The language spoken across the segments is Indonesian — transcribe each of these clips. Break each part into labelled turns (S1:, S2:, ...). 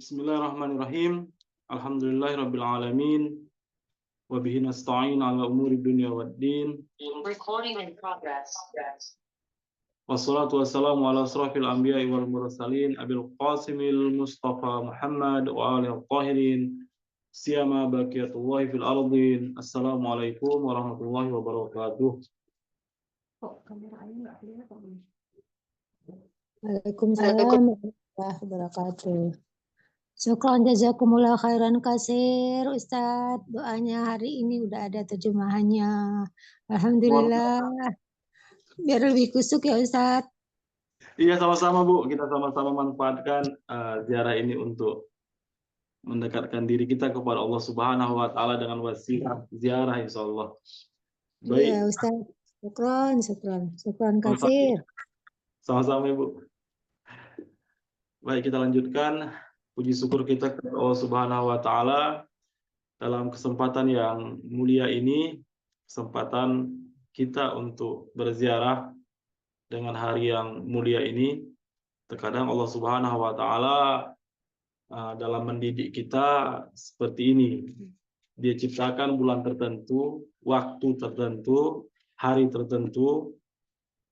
S1: Bismillahirrahmanirrahim. Alhamdulillahirabbil alamin. Wa bihi nasta'in ala umuri dunya waddin.
S2: Recording in progress.
S1: Wassalatu wassalamu ala asrafil anbiya'i wal mursalin abil qasimil mustafa Muhammad wa alihi tahirin siyama baqiyatullahi fil ardin. Assalamualaikum warahmatullahi wabarakatuh.
S3: Waalaikumsalam warahmatullahi wabarakatuh. Syukran jazakumullah khairan kasir Ustadz. Doanya hari ini udah ada terjemahannya. Alhamdulillah. Biar lebih kusuk ya Ustadz.
S1: Iya, sama-sama Bu. Kita sama-sama manfaatkan ziarah ini untuk mendekatkan diri kita kepada Allah Subhanahu wa taala dengan wasilah ziarah insyaallah. Baik.
S3: Iya Ustadz. Syukran kasir.
S1: Sama-sama Ibu. Baik, kita lanjutkan puji syukur kita kepada Allah Subhanahu wa taala dalam kesempatan yang mulia ini, kesempatan kita untuk berziarah dengan hari yang mulia ini. Terkadang Allah Subhanahu wa taala dalam mendidik kita seperti ini. Dia ciptakan bulan tertentu, waktu tertentu, hari tertentu,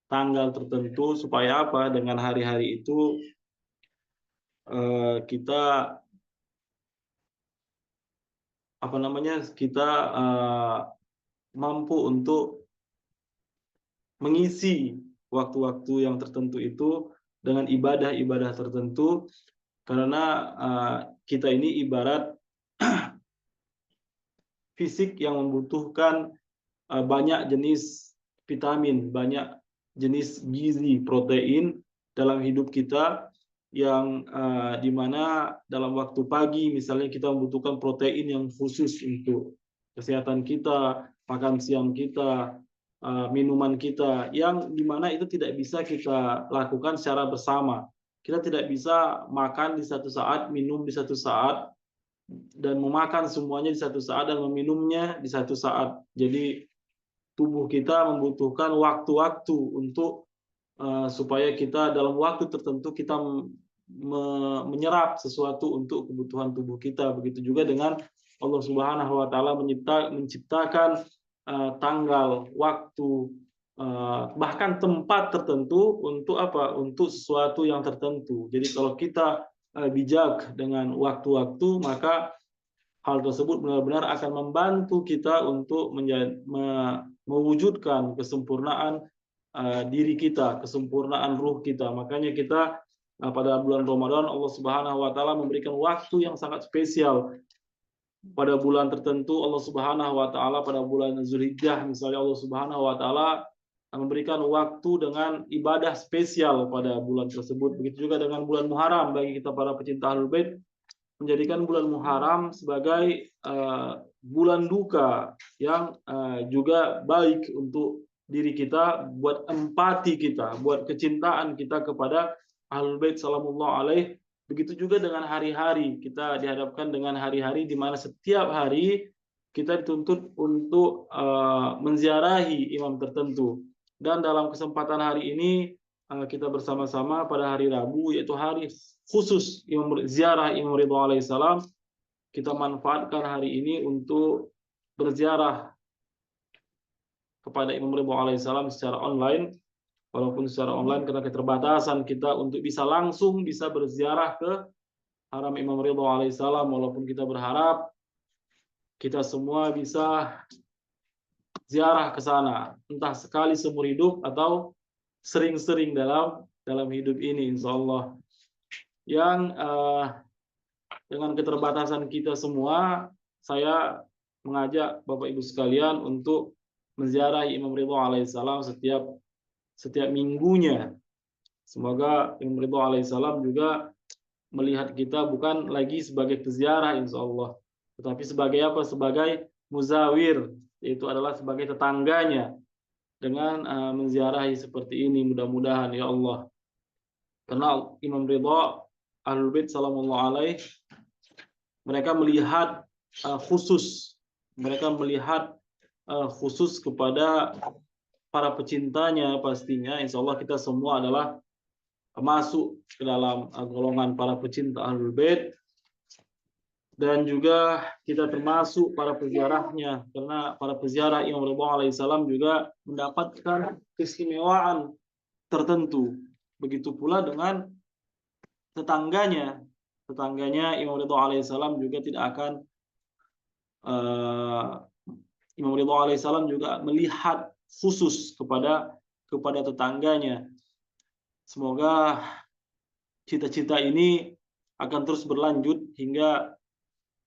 S1: tanggal tertentu, supaya apa? Dengan hari-hari itu kita mampu untuk mengisi waktu-waktu yang tertentu itu dengan ibadah-ibadah tertentu, karena kita ini ibarat fisik yang membutuhkan banyak jenis vitamin, banyak jenis gizi, protein dalam hidup kita, yang dimana dalam waktu pagi misalnya kita membutuhkan protein yang khusus untuk kesehatan kita, makan siang kita, minuman kita, yang dimana itu tidak bisa kita lakukan secara bersama. Kita tidak bisa makan di satu saat, minum di satu saat, dan memakan semuanya di satu saat dan meminumnya di satu saat. Jadi tubuh kita membutuhkan waktu-waktu untuk supaya kita dalam waktu tertentu kita menyerap sesuatu untuk kebutuhan tubuh kita. Begitu juga dengan Allah Subhanahu wa taala menciptakan tanggal, waktu, bahkan tempat tertentu untuk apa? Untuk sesuatu yang tertentu. Jadi kalau kita bijak dengan waktu-waktu, maka hal tersebut benar-benar akan membantu kita untuk mewujudkan kesempurnaan diri kita, kesempurnaan ruh kita. Makanya kita pada bulan Ramadan Allah Subhanahu wa taala memberikan waktu yang sangat spesial. Pada bulan tertentu Allah Subhanahu wa taala, pada bulan Zulhijjah misalnya, Allah Subhanahu wa taala memberikan waktu dengan ibadah spesial pada bulan tersebut. Begitu juga dengan bulan Muharram, bagi kita para pecinta Ahlul Bait, menjadikan bulan Muharram sebagai bulan duka yang juga baik untuk diri kita, buat empati kita, buat kecintaan kita kepada Ahlul Bait sallallahu alaihi. Begitu juga dengan hari-hari, kita dihadapkan dengan hari-hari di mana setiap hari kita dituntut untuk menziarahi imam tertentu. Dan dalam kesempatan hari ini kita bersama-sama pada hari Rabu, yaitu hari khusus ziarah Imam Ridha alaihissalam. Kita manfaatkan hari ini untuk berziarah kepada Imam Ridha alaihissalam secara online. Walaupun secara online karena keterbatasan kita untuk bisa langsung bisa berziarah ke haram Imam Ridha alaihissalam, walaupun kita berharap kita semua bisa ziarah ke sana, entah sekali seumur hidup atau sering-sering dalam hidup ini insyaallah. Yang dengan keterbatasan kita semua, saya mengajak Bapak Ibu sekalian untuk menziarahi Imam Ridha alaihissalam setiap minggunya. Semoga Imam Ridha alaihissalam juga melihat kita bukan lagi sebagai peziarah insyaallah, tetapi sebagai apa? Sebagai muzawir, yaitu adalah sebagai tetangganya, dengan menziarahi seperti ini. Mudah-mudahan ya Allah. Karena Imam Ridha Ahlul Bait sallallahu alaihi, mereka melihat khusus, khusus kepada para pecintanya. Pastinya insya Allah kita semua adalah masuk ke dalam golongan para pecinta Ahlul Bait, dan juga kita termasuk para peziarahnya, karena para peziarah Imam Ridha alaihissalam juga mendapatkan keistimewaan tertentu. Begitu pula dengan tetangganya Imam Ridha alaihissalam juga tidak akan Imam Ridha alaihissalam juga melihat khusus kepada tetangganya. Semoga cita-cita ini akan terus berlanjut hingga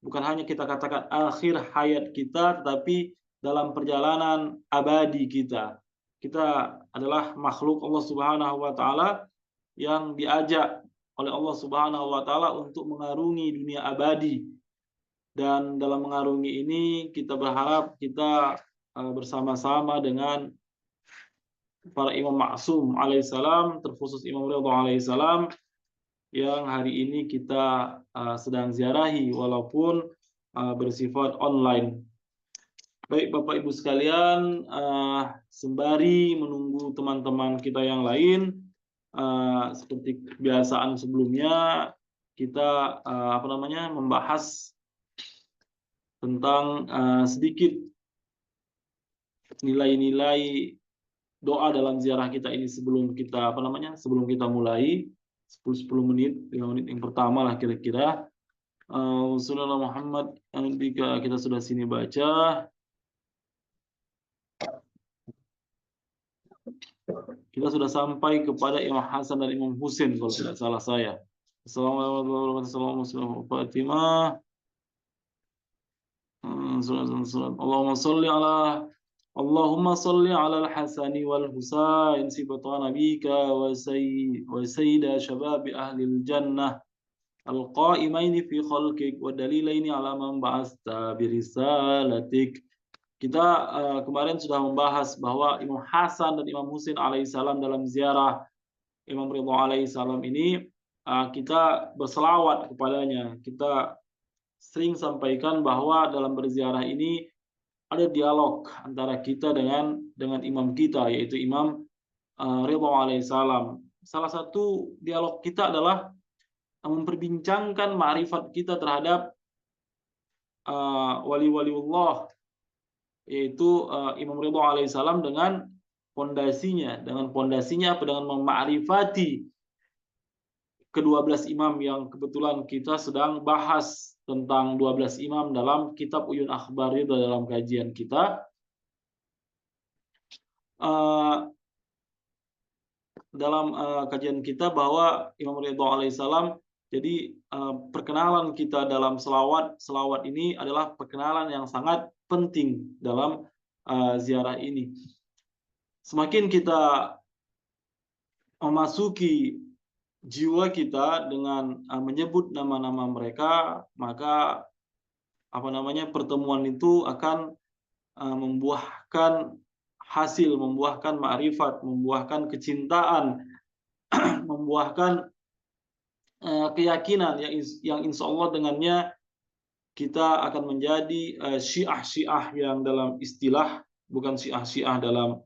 S1: bukan hanya kita katakan akhir hayat kita, tetapi dalam perjalanan abadi kita. Kita adalah makhluk Allah Subhanahu wa taala yang diajak oleh Allah Subhanahu wa taala untuk mengarungi dunia abadi. Dan dalam mengarungi ini kita berharap kita bersama-sama dengan para imam maksum alaihissalam, terkhusus Imam Ridha alaihissalam yang hari ini kita sedang ziarahi walaupun bersifat online. Baik Bapak Ibu sekalian, sembari menunggu teman-teman kita yang lain, seperti kebiasaan sebelumnya kita membahas tentang sedikit nilai-nilai doa dalam ziarah kita ini sebelum kita mulai 10 menit, 5 menit yang pertama lah kira-kira. Sallallahu Muhammad, jika kita sudah sini baca, kita sudah sampai kepada Imam Hasan dan Imam Husain kalau tidak salah saya. Assalamualaikum warahmatullahi wabarakatuh. Fatimah. Allahumma salli ala al-Hasani wal Husain sibata nabika wa sayyida shababi ahli al-jannah al-qa'imaini fi khalqik wa dalilaini ala man ba'asta birisalatik. Kita kemarin sudah membahas bahwa Imam Hasan dan Imam Husain alaihissalam dalam ziarah Imam Ridha alaihissalam ini kita berselawat kepadanya. Kita sering sampaikan bahwa dalam berziarah ini ada dialog antara kita dengan imam kita, yaitu Imam Ridha alaihissalam. Salah satu dialog kita adalah memperbincangkan ma'rifat kita terhadap wali-waliullah, yaitu Imam Ridha alaihissalam dengan pondasinya apa? Dengan memakrifati ke-12 imam yang kebetulan kita sedang bahas tentang 12 imam dalam kitab Uyun Akhbar Ridha dalam kajian kita. Dalam kajian kita bahwa Imam Ridha alaihissalam, jadi perkenalan kita dalam selawat ini adalah perkenalan yang sangat penting dalam ziarah ini. Semakin kita memasuki jiwa kita dengan menyebut nama-nama mereka, maka pertemuan itu akan membuahkan hasil, membuahkan ma'rifat, membuahkan kecintaan, membuahkan keyakinan yang insya Allah dengannya kita akan menjadi syiah-syiah yang dalam istilah, bukan syiah-syiah dalam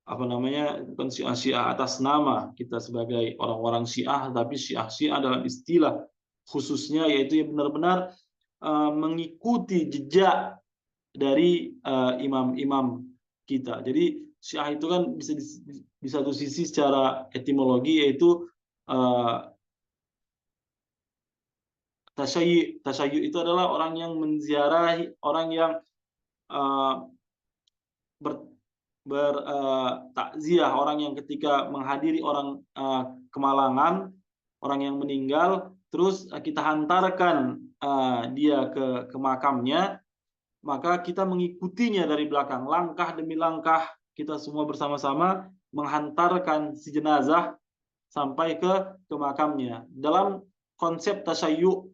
S1: bukan syiah atas nama kita sebagai orang-orang syiah, tapi syiah dalam istilah khususnya, yaitu yang benar-benar mengikuti jejak dari imam-imam kita. Jadi syiah itu kan bisa di satu sisi secara etimologi yaitu tasyayyu itu adalah orang yang menziarahi, orang yang bertakziah, orang yang ketika menghadiri orang kemalangan, orang yang meninggal, terus kita hantarkan dia ke makamnya, maka kita mengikutinya dari belakang, langkah demi langkah kita semua bersama-sama menghantarkan si jenazah sampai ke makamnya. Dalam konsep tasyayyu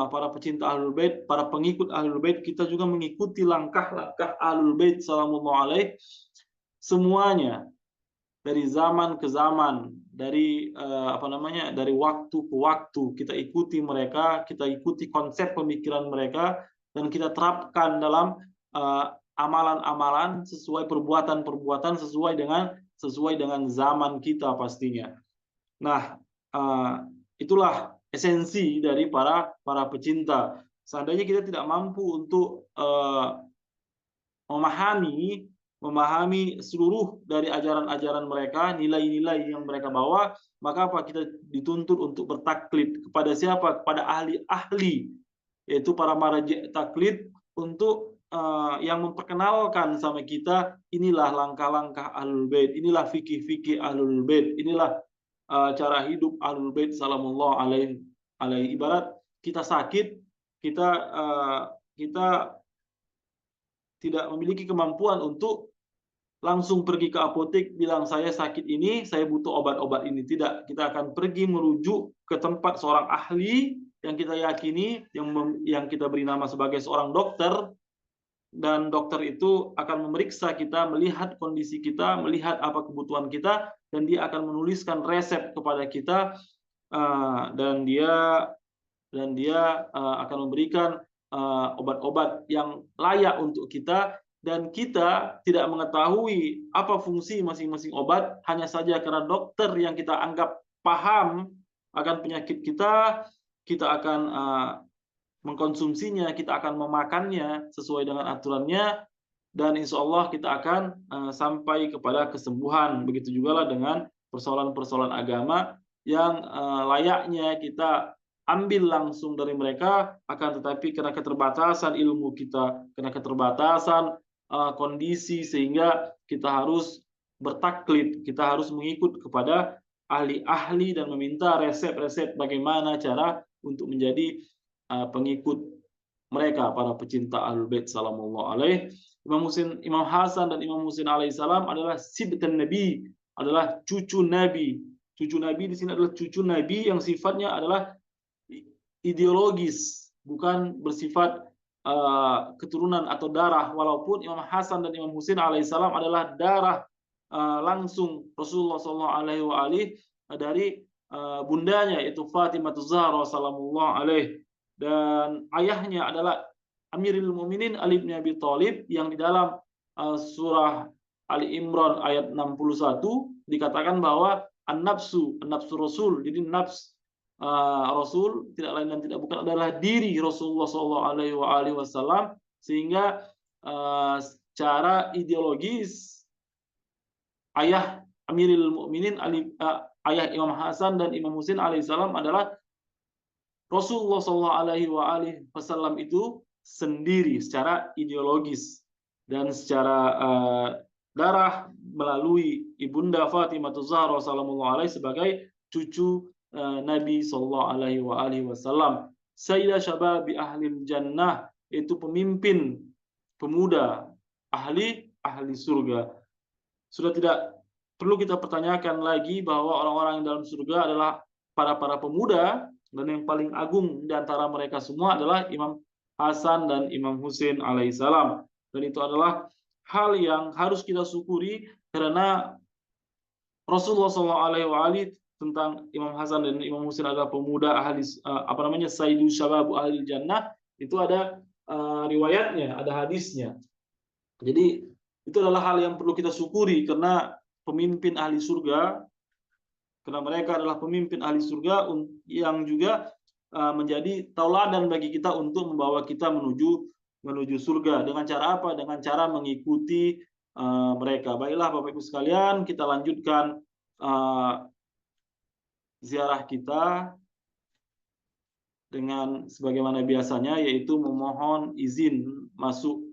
S1: para pecinta Ahlul Bait, para pengikut Ahlul Bait, kita juga mengikuti langkah-langkah Ahlul Bait sallallahu alaihi semuanya, dari zaman ke zaman, dari dari waktu ke waktu kita ikuti mereka, kita ikuti konsep pemikiran mereka, dan kita terapkan dalam amalan-amalan sesuai perbuatan-perbuatan sesuai dengan zaman kita pastinya. Nah, itulah esensi dari para pecinta. seandainya kita tidak mampu untuk memahami seluruh dari ajaran-ajaran mereka, nilai-nilai yang mereka bawa, maka apa, kita dituntut untuk bertaklid kepada siapa? Kepada ahli-ahli, yaitu para marji' taklid, untuk yang memperkenalkan sama kita, inilah langkah-langkah Ahlul Bait, inilah fikih-fikih Ahlul Bait, inilah cara hidup Ahlul Bait sallallahu alaihi. Ibarat kita sakit, kita tidak memiliki kemampuan untuk langsung pergi ke apotek bilang saya sakit ini, saya butuh obat-obat ini. Tidak, kita akan pergi merujuk ke tempat seorang ahli yang kita yakini, yang kita beri nama sebagai seorang dokter, dan dokter itu akan memeriksa kita, melihat kondisi kita, melihat apa kebutuhan kita, dan dia akan menuliskan resep kepada kita, dan dia akan memberikan obat-obat yang layak untuk kita, dan kita tidak mengetahui apa fungsi masing-masing obat, hanya saja karena dokter yang kita anggap paham akan penyakit kita, kita akan mengkonsumsinya, kita akan memakannya sesuai dengan aturannya, dan insya Allah kita akan sampai kepada kesembuhan. Begitu juga lah dengan persoalan-persoalan agama yang layaknya kita ambil langsung dari mereka, akan tetapi karena keterbatasan ilmu kita, karena keterbatasan kondisi, sehingga kita harus bertaklid, kita harus mengikut kepada ahli-ahli dan meminta resep-resep bagaimana cara untuk menjadi pengikut mereka, para pecinta Ahlul Bait sallallahu alaihi. Imam Hasan dan Imam Husain alaihissalam adalah sibtan Nabi, adalah cucu Nabi. Cucu Nabi di sini adalah cucu Nabi yang sifatnya adalah ideologis, bukan bersifat keturunan atau darah. Walaupun Imam Hasan dan Imam Husain alaihissalam adalah darah langsung Rasulullah sallallahu alaihi dari bundanya, yaitu Fatimah Zahra sallallahu alaihi, dan ayahnya adalah Amirul Mukminin Ali bin Abi Thalib, yang di dalam surah Ali Imran ayat 61 dikatakan bahwa an-nafsu Rasul. Jadi nafs Rasul tidak lain dan tidak bukan adalah diri Rasulullah SAW, sehingga secara ideologis ayah Amirul Mukminin ayah Imam Hasan dan Imam Husain alaihissalam adalah Rasulullah SAW itu sendiri secara ideologis, dan secara darah melalui ibunda Fatimah Zahra sallallahu alaihi sebagai cucu Nabi sallallahu alaihi wasallam. Sayyidah syababi ahlil jannah, itu pemimpin pemuda ahli surga. Sudah tidak perlu kita pertanyakan lagi bahwa orang-orang yang dalam surga adalah para pemuda, dan yang paling agung di antara mereka semua adalah Imam Hasan dan Imam Husain alaihissalam. Dan itu adalah hal yang harus kita syukuri, karena Rasulullah SAW tentang Imam Hasan dan Imam Husain adalah pemuda ahli Sayyidu Syababu Ahli Jannah, itu ada riwayatnya, ada hadisnya. Jadi itu adalah hal yang perlu kita syukuri, karena pemimpin ahli surga, karena mereka adalah pemimpin ahli surga yang juga menjadi tauladan bagi kita untuk membawa kita menuju surga. Dengan cara apa? Dengan cara mengikuti mereka. Baiklah Bapak Ibu sekalian, kita lanjutkan ziarah kita dengan sebagaimana biasanya, yaitu memohon izin masuk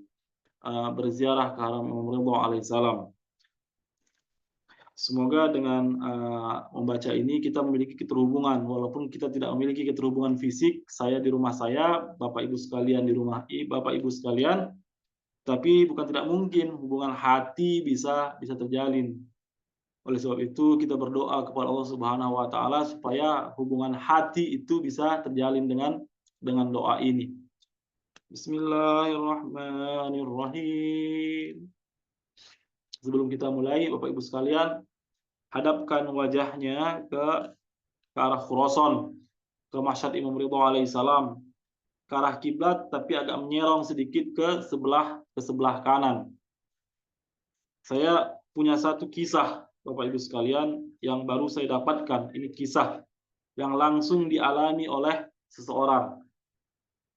S1: berziarah ke haram Imam Ridha alaihissalam. Semoga dengan membaca ini kita memiliki keterhubungan, walaupun kita tidak memiliki keterhubungan fisik, saya di rumah saya, Bapak Ibu sekalian di rumah Bapak Ibu sekalian, tapi bukan tidak mungkin hubungan hati bisa terjalin. Oleh sebab itu kita berdoa kepada Allah Subhanahu wa taala supaya hubungan hati itu bisa terjalin dengan doa ini. Bismillahirrahmanirrahim. Sebelum kita mulai, Bapak Ibu sekalian, hadapkan wajahnya ke arah Khurasan, ke Mashhad Imam Ridha alaihissalam, ke arah kiblat, tapi agak menyerong sedikit ke sebelah kanan. Saya punya satu kisah, Bapak Ibu sekalian, yang baru saya dapatkan. Ini kisah yang langsung dialami oleh seseorang.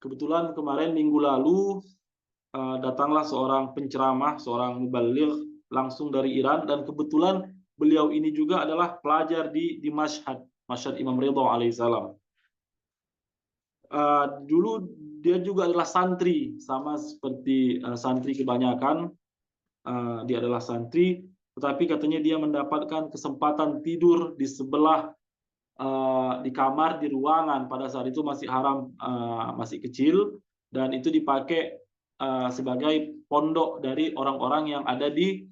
S1: kebetulan kemarin minggu lalu datanglah seorang penceramah, seorang mubaligh langsung dari Iran, dan kebetulan beliau ini juga adalah pelajar di Mashhad Imam Ridha alaihissalam. Dulu dia juga adalah santri, sama seperti santri kebanyakan. Dia adalah santri, tetapi katanya dia mendapatkan kesempatan tidur di sebelah di kamar, di ruangan. Pada saat itu masih haram, masih kecil, dan itu dipakai sebagai pondok dari orang-orang yang ada di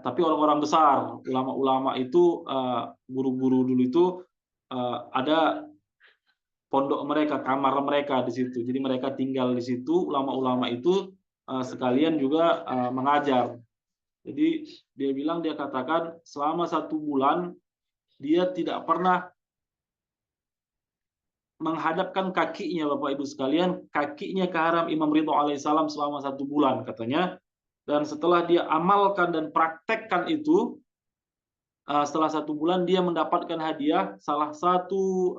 S1: tapi orang-orang besar, ulama-ulama itu, guru-guru dulu itu ada pondok mereka, kamar mereka di situ. Jadi mereka tinggal di situ, ulama-ulama itu sekalian juga mengajar. Jadi dia katakan selama 1 bulan dia tidak pernah menghadapkan kakinya, Bapak Ibu sekalian, kakinya ke haram Imam Ridha alaihissalam selama 1 bulan katanya. Dan setelah dia amalkan dan praktekkan itu, setelah 1 bulan dia mendapatkan hadiah. Salah satu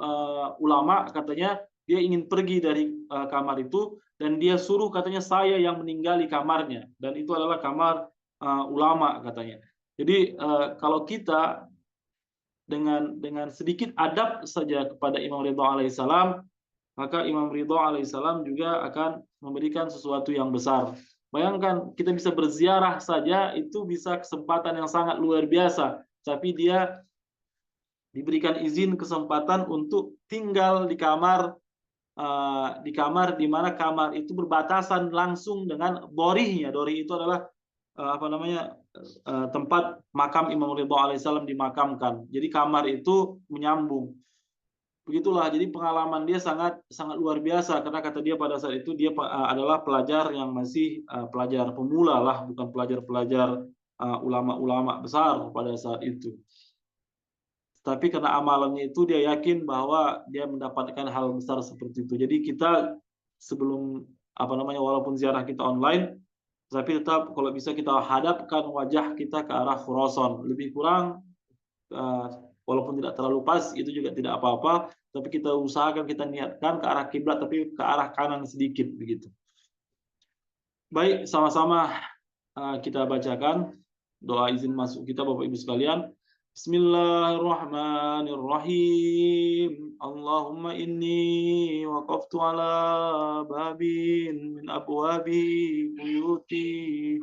S1: ulama katanya dia ingin pergi dari kamar itu, dan dia suruh katanya saya yang meninggali kamarnya, dan itu adalah kamar ulama katanya. Jadi kalau kita dengan sedikit adab saja kepada Imam Ridha alaihissalam, maka Imam Ridha alaihissalam juga akan memberikan sesuatu yang besar. Bayangkan kita bisa berziarah saja, itu bisa kesempatan yang sangat luar biasa. Tapi dia diberikan izin kesempatan untuk tinggal di kamar di mana kamar itu berbatasan langsung dengan dorihnya. Dorih itu adalah tempat makam Imam Ridha alaihissalam dimakamkan. Jadi kamar itu menyambung. Begitulah, jadi pengalaman dia sangat sangat luar biasa, karena kata dia pada saat itu dia adalah pelajar yang masih pelajar pemula lah, bukan pelajar-pelajar ulama-ulama besar pada saat itu. Tapi karena amalannya itu dia yakin bahwa dia mendapatkan hal besar seperti itu. Jadi kita sebelum walaupun ziarah kita online, tapi tetap kalau bisa kita hadapkan wajah kita ke arah Khurasan. Lebih kurang walaupun tidak terlalu pas, itu juga tidak apa-apa, tapi kita usahakan, kita niatkan ke arah kiblat, tapi ke arah kanan sedikit begitu. Baik, sama-sama kita bacakan doa izin masuk kita, Bapak Ibu sekalian. Bismillahirrahmanirrahim. Allahumma inni waqaftu ala babin min abwabi buyuti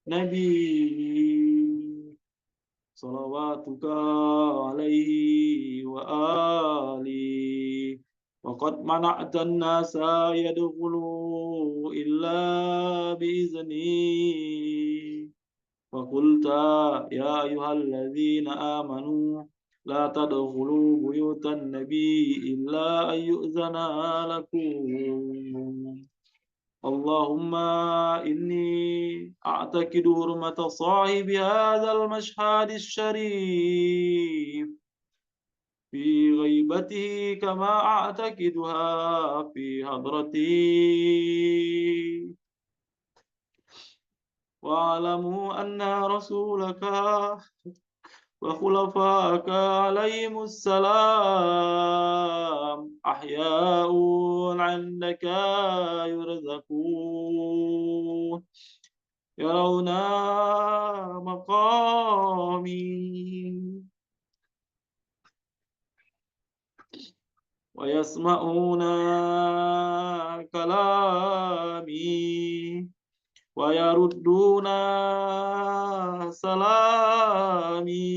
S1: nabi salawatuka alaihi wa ali wa qad mana'tan nasa yadkhulu illa biizni wa qulta ya ayyuhalladzina amanu la tadkhulu buyutan nabi illa ayyuzana lakum. Allahumma inni a'taqidu hurmata sahibi hadzal mashhadis syarif fi ghaibatihi kama a'taqiduha fi hadrati wa alamu anna rasulaka وخلفاءك عليهم السلام أحياء عندك يرزقون يرون مقامي ويسمعون كلامي ويردون سلامي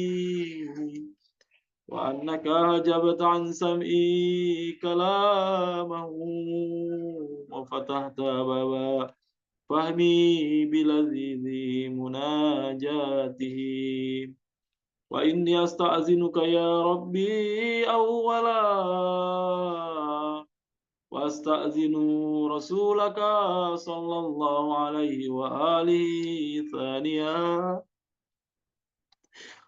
S1: وأنك أجبت عن سمعي كلامه وفتحت باب فهمي بلذيذ مناجاته وإني أستأذنك يا ربي أولا وأستأذن رسولك صلى الله عليه وآله ثانيا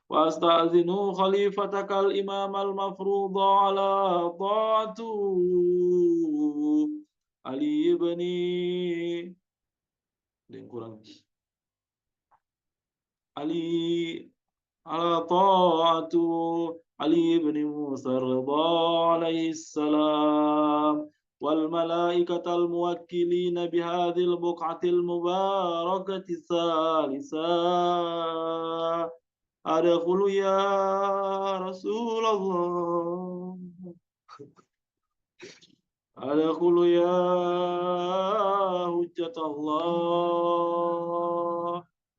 S1: وأستأذن خليفتك الإمام المفروض على طاعته علي بن علي على طاعته علي بن موسى الرضا عليه السلام والملائكة الموكلين بهذه البقعة المباركة ثالثا أدخل يا رسول الله أدخل يا حجة الله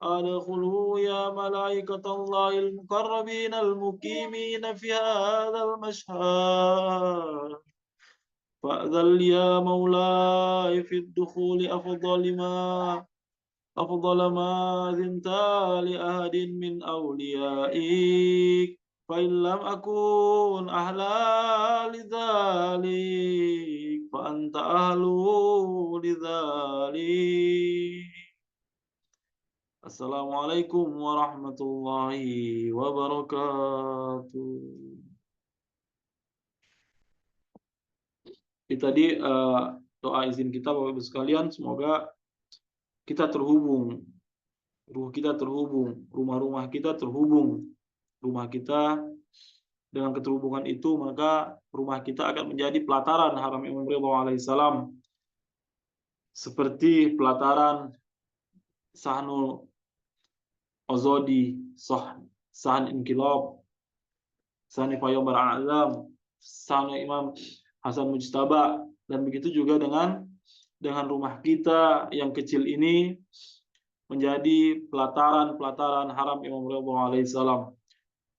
S1: أدخلوا يا ملائكة الله المقربين المقيمين في هذا المشهد فأذن لي يا مولاي في الدخول أفضل ما أذنت لأحد من أوليائك فإن لم أكن أهلا لذلك فأنت أهل لذلك. Assalamualaikum warahmatullahi wabarakatuh. Itu tadi doa izin kita Bapak Ibu sekalian, semoga kita terhubung, ruh kita terhubung, rumah-rumah kita terhubung. Rumah kita dengan keterhubungan itu maka rumah kita akan menjadi pelataran haram Imam Ridha alaihissalam, seperti pelataran Sahnul Ozodi, Sahn Inkilab, Sahn Payambar Azam, Sahn Imam Hasan Mujtaba, dan begitu juga dengan rumah kita yang kecil ini menjadi pelataran haram Imam Ridha alaihissalam.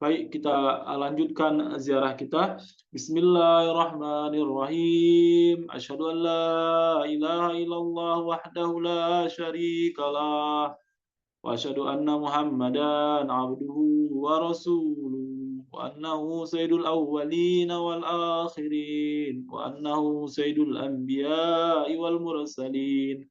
S1: Baik, kita lanjutkan ziarah kita. Bismillahirrahmanirrahim. Asyhadu an la ilaha illallah wahdahu la syarikalah. Wa asyhadu anna Muhammadan abduhu wa rasuluh. Wa annahu sayyidul awwalin wal akhirin. Wa annahu sayyidul anbiya'i wal mursalin.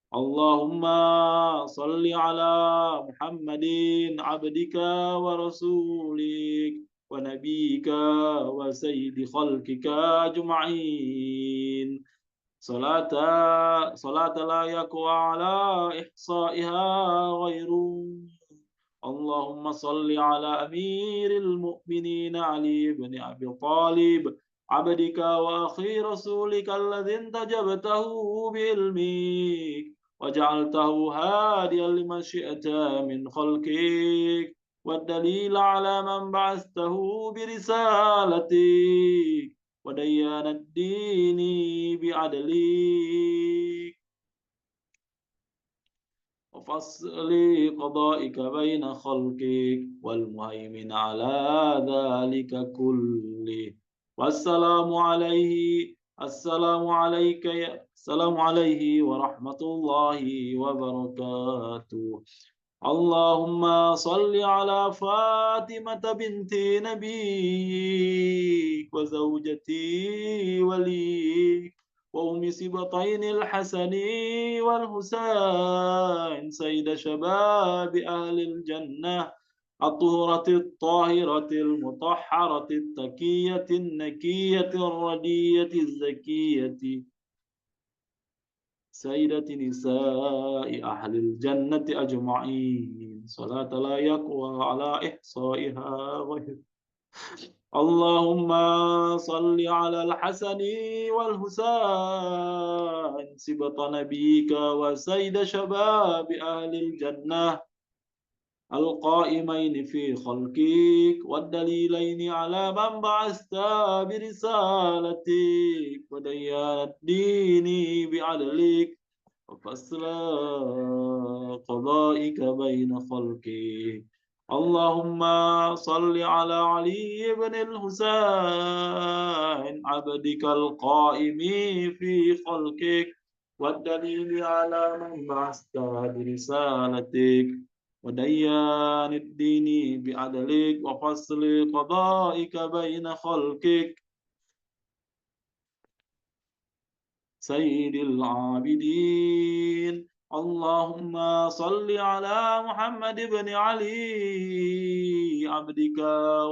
S1: Allahumma salli ala Muhammadin abdika wa rasulik wa nabiyika wa sayyidi khalqika ajma'in. Salata la yaqwa ala ihsa'iha ghairu. Allahumma salli ala amiril mu'minin Ali ibn Abi Talib عبدك وأخي رسولك الذي انتجبته بعلمك وجعلته هاديا لمن شئت من خلقك والدليل على من بعثته برسالتك وديان الدين بعدلك وفصل قضائك بين خلقك والمهيمن على ذلك كله والسلام عليه ورحمة الله وبركاته. اللهم صل على فاطمة بنت نبيك وزوجتي وليك وأم سبطين الحسن والحسين سيد شباب أهل الجنة الطهرة الطاهرة المطهرة التكية النكية الردية الزكية سيدة نساء أهل الجنة أجمعين صلاة لا يقوى على إحصائها غير. اللهم صل على الحسن والحسين سبط نبيك وسيد شباب أهل الجنة القائمين في خلقك والدليلين على من بعثت برسالتك وديان الدين بعدلك وفصل قضائك بين خلقك. اللهم صل على علي بن الحسين عبدك القائم في خلقك والدليل على من بعثت برسالتك وديان الدين بعدلك وفصل قضائك بين خلقك سيد العابدين. اللهم صل على محمد بن علي عبدك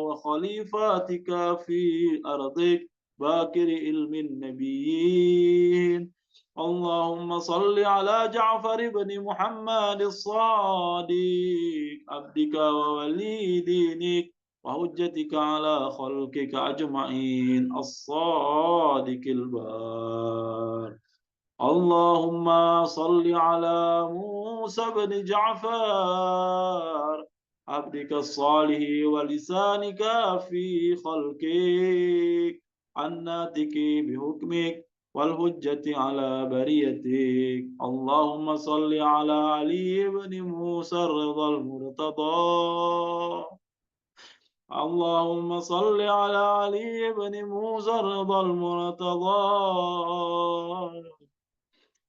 S1: وخليفاتك في أرضك باكر علم النبيين. اللهم صل على جعفر بن محمد الصادق عبدك وولي دينك وحجتك على خلقك أجمعين الصادق البار. اللهم صل على موسى بن جعفر عبدك الصالح ولسانك في خلقك الناطق بحكمك والحجة على بريتك. اللهم صل على علي بن موسى الرضا المرتضى. اللهم صل على علي بن موسى الرضا المرتضى.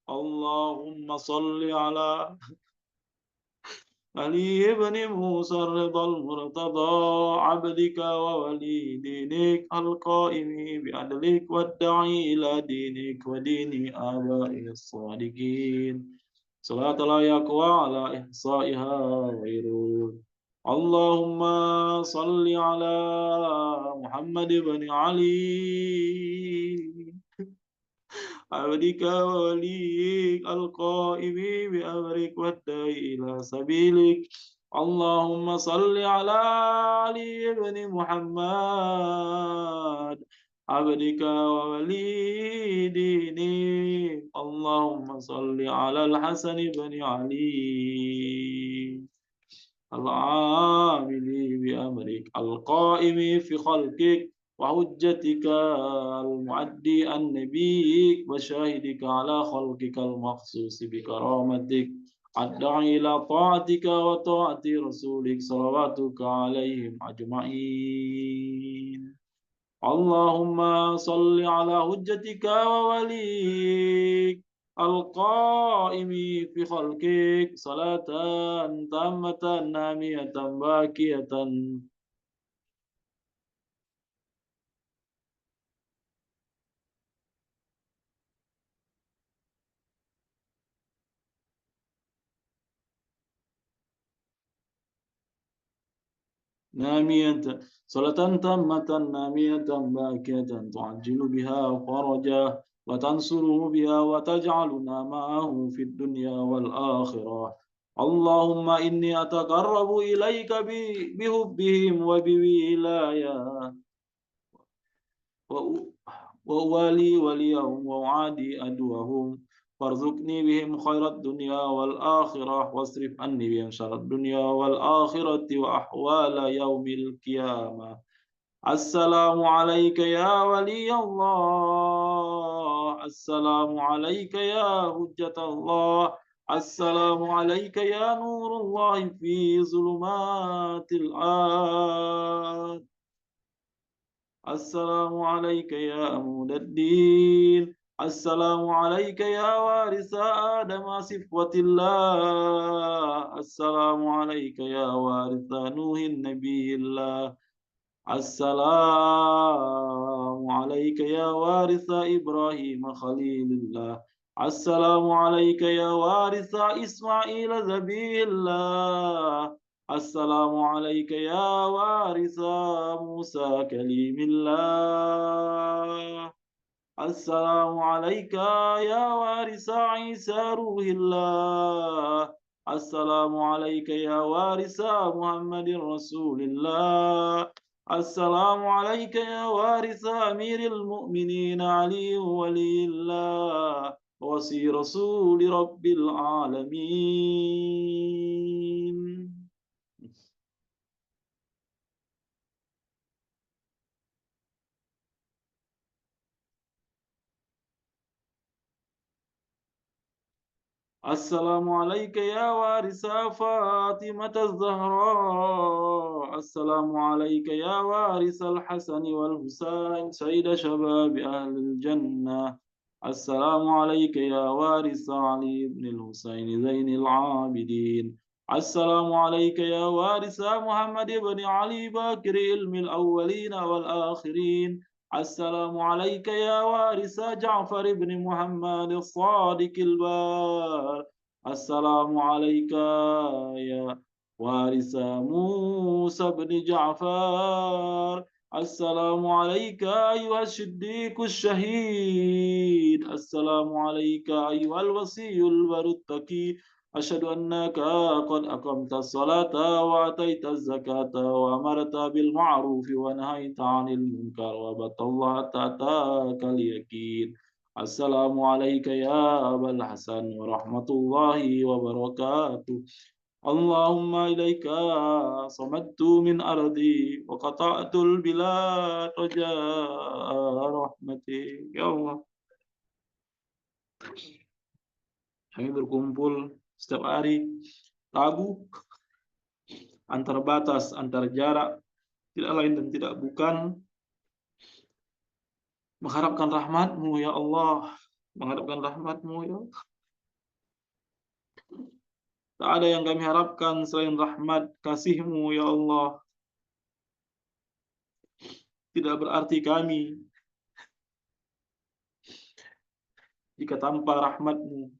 S1: اللهم صل على علي بن موسى الرضا المرتضى عبدك وولي دينك القائم بعدلك والداعي إلى دينك ودين آبائه الصادقين صلاة لا يقوى على إحصائها غيره. اللهم صل على محمد بن علي عبدك ووليك القائم بأمرك والداعي إلى سبيلك. اللهم صل على علي بن محمد عبدك وولي دينك. اللهم صل على الحسن بن علي العامل بأمرك القائم في خلقك وحجتك المعدي عن نبيك وشاهدك على خلقك المخصوص بكرامتك الداعي إلى طاعتك وطاعة رسولك صلواتك عليهم أجمعين. اللهم صل على حجتك ووليك القائم في خلقك صلاة تامة نامية باكية نامية صلاة تامة نامية باكية تعجل بها فرجا وتنصره بها وتجعلنا معه في الدنيا والآخرة. اللهم إني أتقرب إليك بحبهم وبولاية وأوالي وليهم وأعادي أدوهم وارزقني بهم خير الدنيا والآخرة واصرف عني بهم شر الدنيا والآخرة وأحوال يوم القيامة. السلام عليك يا ولي الله. السلام عليك يا حجة الله. السلام عليك يا نور الله في ظلمات الآن. السلام عليك يا أمود الدين. السلام عليك يا وارث آدم صفوة الله. السلام عليك يا وارث نوح النبي الله. السلام عليك يا وارث إبراهيم خليل الله. السلام عليك يا وارث إسماعيل ذبي الله. السلام عليك يا وارث موسى كليم الله. السلام عليك يا وارث عيسى روح الله. السلام عليك يا وارث محمد رسول الله. السلام عليك يا وارث أمير المؤمنين علي ولي الله وصي رسول رب العالمين. السلام عليك يا وارث فاطمة الزهراء. السلام عليك يا وارث الحسن والحسين سيد شباب أهل الجنة. السلام عليك يا وارث علي بن الحسين زين العابدين. السلام عليك يا وارث محمد بن علي باكر علم الأولين والآخرين. السلام عليك يا وارث جعفر بن محمد الصادق البار. السلام عليك يا وارث موسى بن جعفر. السلام عليك أيها الصديق الشهيد. السلام عليك أيها الوصي البر التقي. Asyhadu annaka qad aqamtas salata wa ataitaz zakata wa amarta bil ma'rufi wa nahaita 'anil munkar wa batallata atakal yaqin. Assalamu alayka ya Abul Hasan wa rahmatullahi wa barakatuh. Allahumma ilaika samadtu min ardi wa qata'tul bilad raja'a rahmatik. Ya Allah, kami berkumpul setiap hari Rabu antar batas, antar jarak, tidak lain dan tidak bukan mengharapkan rahmat-Mu ya Allah, mengharapkan rahmat-Mu ya Allah. Tak ada yang kami harapkan selain rahmat kasih-Mu ya Allah. Tidak berarti kami jika tanpa rahmat-Mu.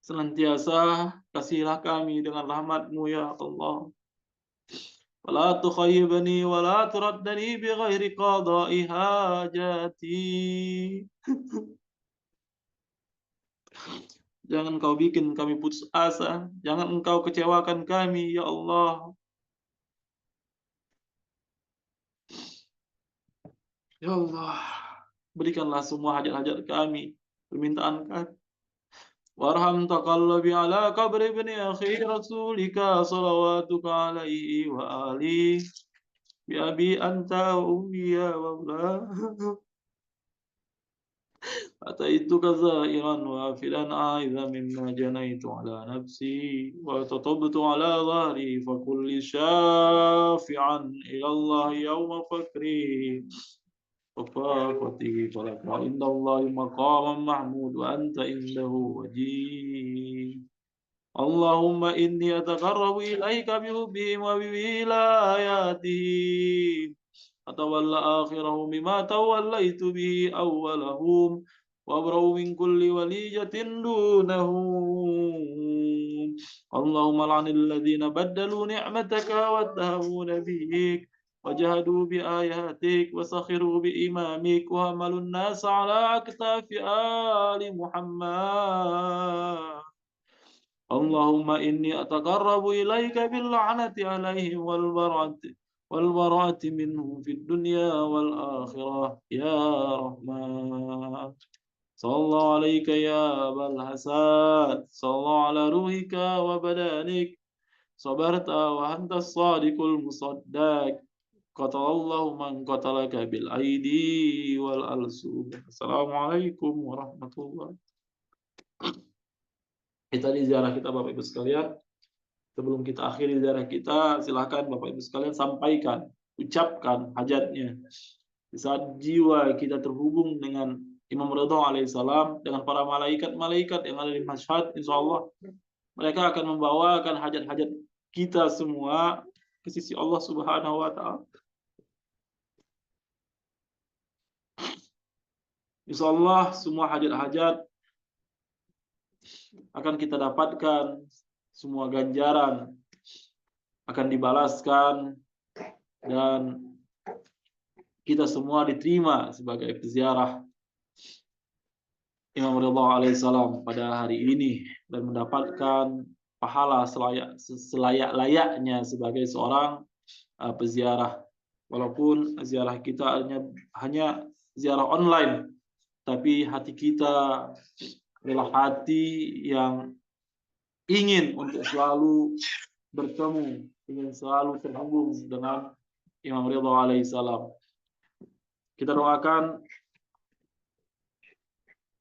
S1: Senantiasa kasihilah kami dengan rahmat-Mu ya Allah. Wala tukhayyibni wala turaddani bi ghairi qada'i hajati. Jangan Engkau bikin kami putus asa, jangan Engkau kecewakan kami ya Allah. Ya Allah, berikanlah semua hajat-hajat kami, permintaan kami. Warham taqallabi ala qabri ibni akhi rasulika salawatuka alaihi wa alihi bi abi anta wa ummi ya maula. Ataituka zairan wafilan aidha mimma janaitu ala nafsi wa tatabtu ala dhahri fa kulli syafi'an ila Allah yawma fakri. وفاقتي فلك عند الله مقام محمود وأنت عنده وجيه. اللهم إني أتقرب إليك بحبهم وبولاياتهم أتولى آخرهم بما توليت به أولهم وأبرأ من كل وليجة دونهم. اللهم لعن الذين بدلوا نعمتك واتهموا نبيك وجهدوا بآياتك وسخروا بإمامك وهملوا الناس على أكتاف آل محمد. اللهم إني أتقرب إليك باللعنة عليهم والبراءة منهم في الدنيا والآخرة يا رحمن. صلى الله عليك يا أبا الحسن، صلى الله على روحك وبدانك، صبرت وأنت الصادق المصدق، قتل الله من قتلك بالأيدي والألسن. Assalamualaikum warahmatullahi. Kita di ziarah kita Bapak Ibu sekalian. Sebelum kita akhiri ziarah kita, silakan Bapak Ibu sekalian sampaikan, ucapkan hajatnya. Di saat jiwa kita terhubung dengan Imam Ridha alaihissalam, dengan para malaikat-malaikat yang ada di masyhad, insya Allah mereka akan membawakan hajat-hajat kita semua ke sisi Allah Subhanahu wa Ta'ala. Insya Allah semua hajat-hajat akan kita dapatkan, semua ganjaran akan dibalaskan, dan kita semua diterima sebagai peziarah Imam Ridha alaihissalam pada hari ini dan mendapatkan pahala selayak-layaknya sebagai seorang peziarah. Walaupun ziarah kita hanya ziarah online, tapi hati kita adalah hati yang ingin untuk selalu bertemu, ingin selalu terhubung dengan Imam Ridha alaihissalam. Kita doakan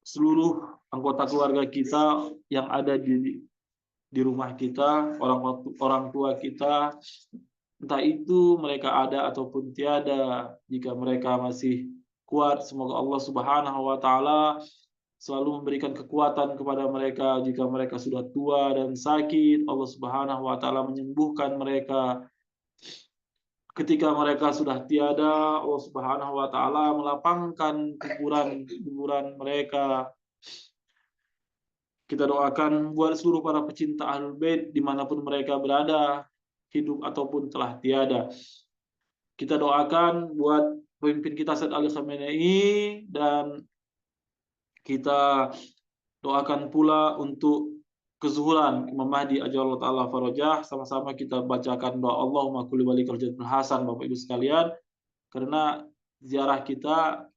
S1: seluruh anggota keluarga kita yang ada di rumah kita, orang tua kita, entah itu mereka ada ataupun tiada, jika mereka masih kuat, semoga Allah Subhanahu wa Ta'ala selalu memberikan kekuatan kepada mereka. Jika mereka sudah tua dan sakit, Allah Subhanahu wa Ta'ala menyembuhkan mereka. Ketika mereka sudah tiada, Allah Subhanahu wa Ta'ala melapangkan kuburan mereka. Kita doakan buat seluruh para pecinta Ahlul Bait dimanapun mereka berada, hidup ataupun telah tiada. Kita doakan buat pemimpin kita Said Ali Khamenei, dan kita Doakan pula untuk kezuhuran Imam Mahdi ajallahu ta'ala farajah. Sama-sama kita bacakan doa Allahumma kulli walikal jadul hasan, Bapak Ibu sekalian. Karena ziarah kita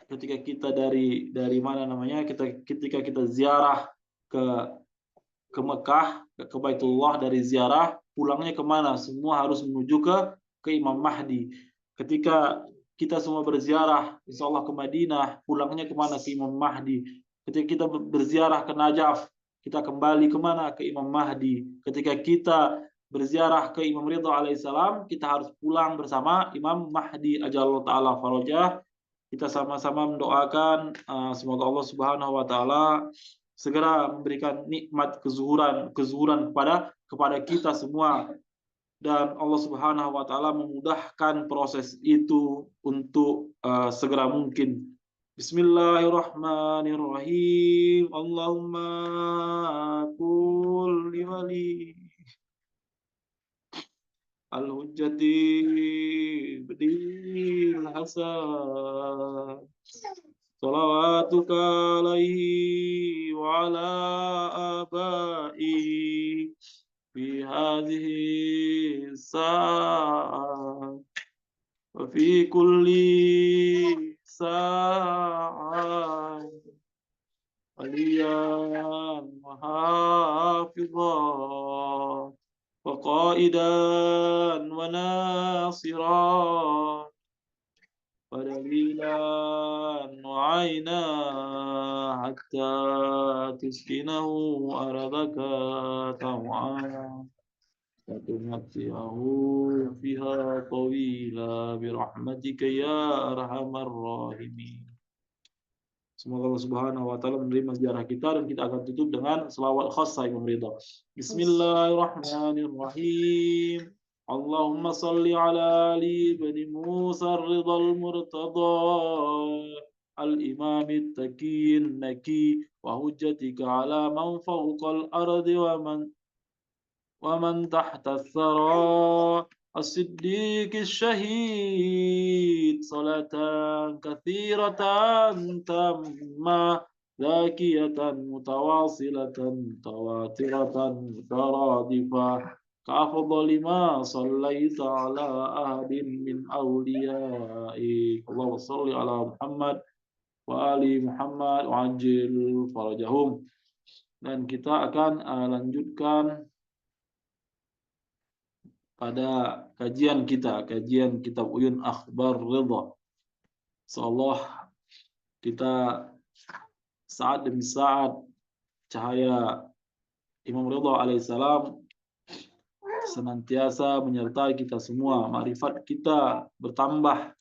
S1: ketika kita dari mana namanya, ketika kita ziarah ke Mekah, ke Baitullah, dari ziarah pulangnya kemana? Semua harus menuju ke Imam Mahdi. Ketika kita semua berziarah, insya Allah ke Madinah, pulangnya kemana? Ke Imam Mahdi. Ketika kita berziarah ke Najaf, kita kembali kemana? Ke Imam Mahdi. Ketika kita berziarah ke Imam Ridha alaihissalam, kita harus pulang bersama Imam Mahdi ajallahu ta'ala farajah. Kita sama-sama mendoakan semoga Allah Subhanahu wa taala segera memberikan nikmat kezuhuran kepada kita semua, dan Allah Subhanahu wa taala memudahkan proses itu untuk segera mungkin. Bismillahirrahmanirrahim. Allahumma kul liwali al-hujjati bidil hasan salawatuka alaihi wa ala abai fi hadhihi sa'ah wa fi kulli sa'ah waliyan wa hafidhan wa qaidan wa nasiran ودليلا وعينا حتى تسكنه أرضك طوعا وتمتعه فيها طويلا برحمتك يا أرحم الراحمين. Semoga Allah Subhanahu wa taala menerima ziarah kita, dan kita akan tutup dengan selawat khas Imam Ridha. Bismillahirrahmanirrahim. Allahumma salli ala Ali bin Musa ar-Ridha al-Murtada al-Imam at-Taqi an-Naki wa hujjatika ala man fawqa al-ardi wa man tahta ath-thara الصديق الشهيد صلاة كثيرة تامة ذاكية متواصلة تواترة مترادفة كأفضل ما صليت على أحد من أوليائك اللهم صل على محمد وآل محمد وعجل فرجهم. Dan kita akan lanjutkan pada kajian kitab Uyun Akhbar Ridha. Insyaallah kita saat demi saat cahaya Imam Ridha alaihissalam senantiasa menyertai kita semua. Ma'rifat kita bertambah.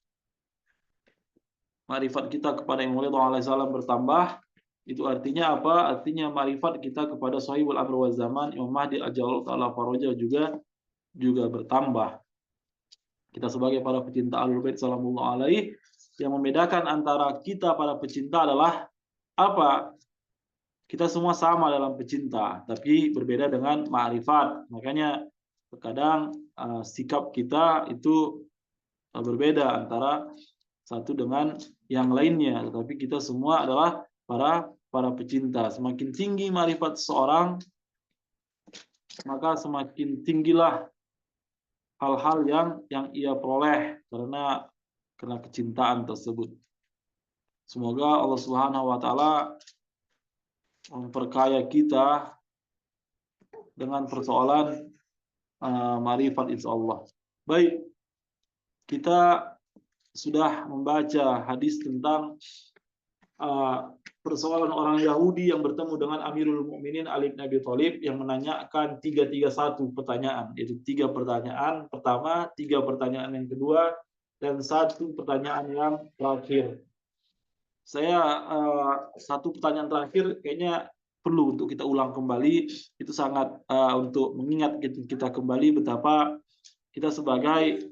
S1: Ma'rifat kita kepada Imam Ridha alaihissalam bertambah. Itu artinya apa? Artinya ma'rifat kita kepada Sahibul Amr wa Zaman Imam Mahdi ajallahu ta'ala farajah juga bertambah. Kita sebagai para pecinta Ahlul Bait sallallahu alaihi, yang membedakan antara kita para pecinta adalah apa? Kita semua sama dalam pecinta, tapi berbeda dengan ma'rifat. Makanya terkadang sikap kita itu berbeda antara satu dengan yang lainnya, tetapi kita semua adalah para pecinta. Semakin tinggi ma'rifat seseorang, maka semakin tinggilah hal-hal yang ia peroleh karena kecintaan tersebut. Semoga Allah Subhanahu wa taala memperkaya kita dengan persoalan ma'rifat insyaallah. Baik, kita sudah membaca hadis tentang persoalan orang Yahudi yang bertemu dengan Amirul Mukminin Ali bin Abi Thalib yang menanyakan 331 pertanyaan, yaitu 3 pertanyaan pertama, 3 pertanyaan yang kedua, dan 1 pertanyaan yang terakhir. Saya 1 pertanyaan terakhir kayaknya perlu untuk kita ulang kembali. Itu sangat untuk mengingat kita kembali betapa kita sebagai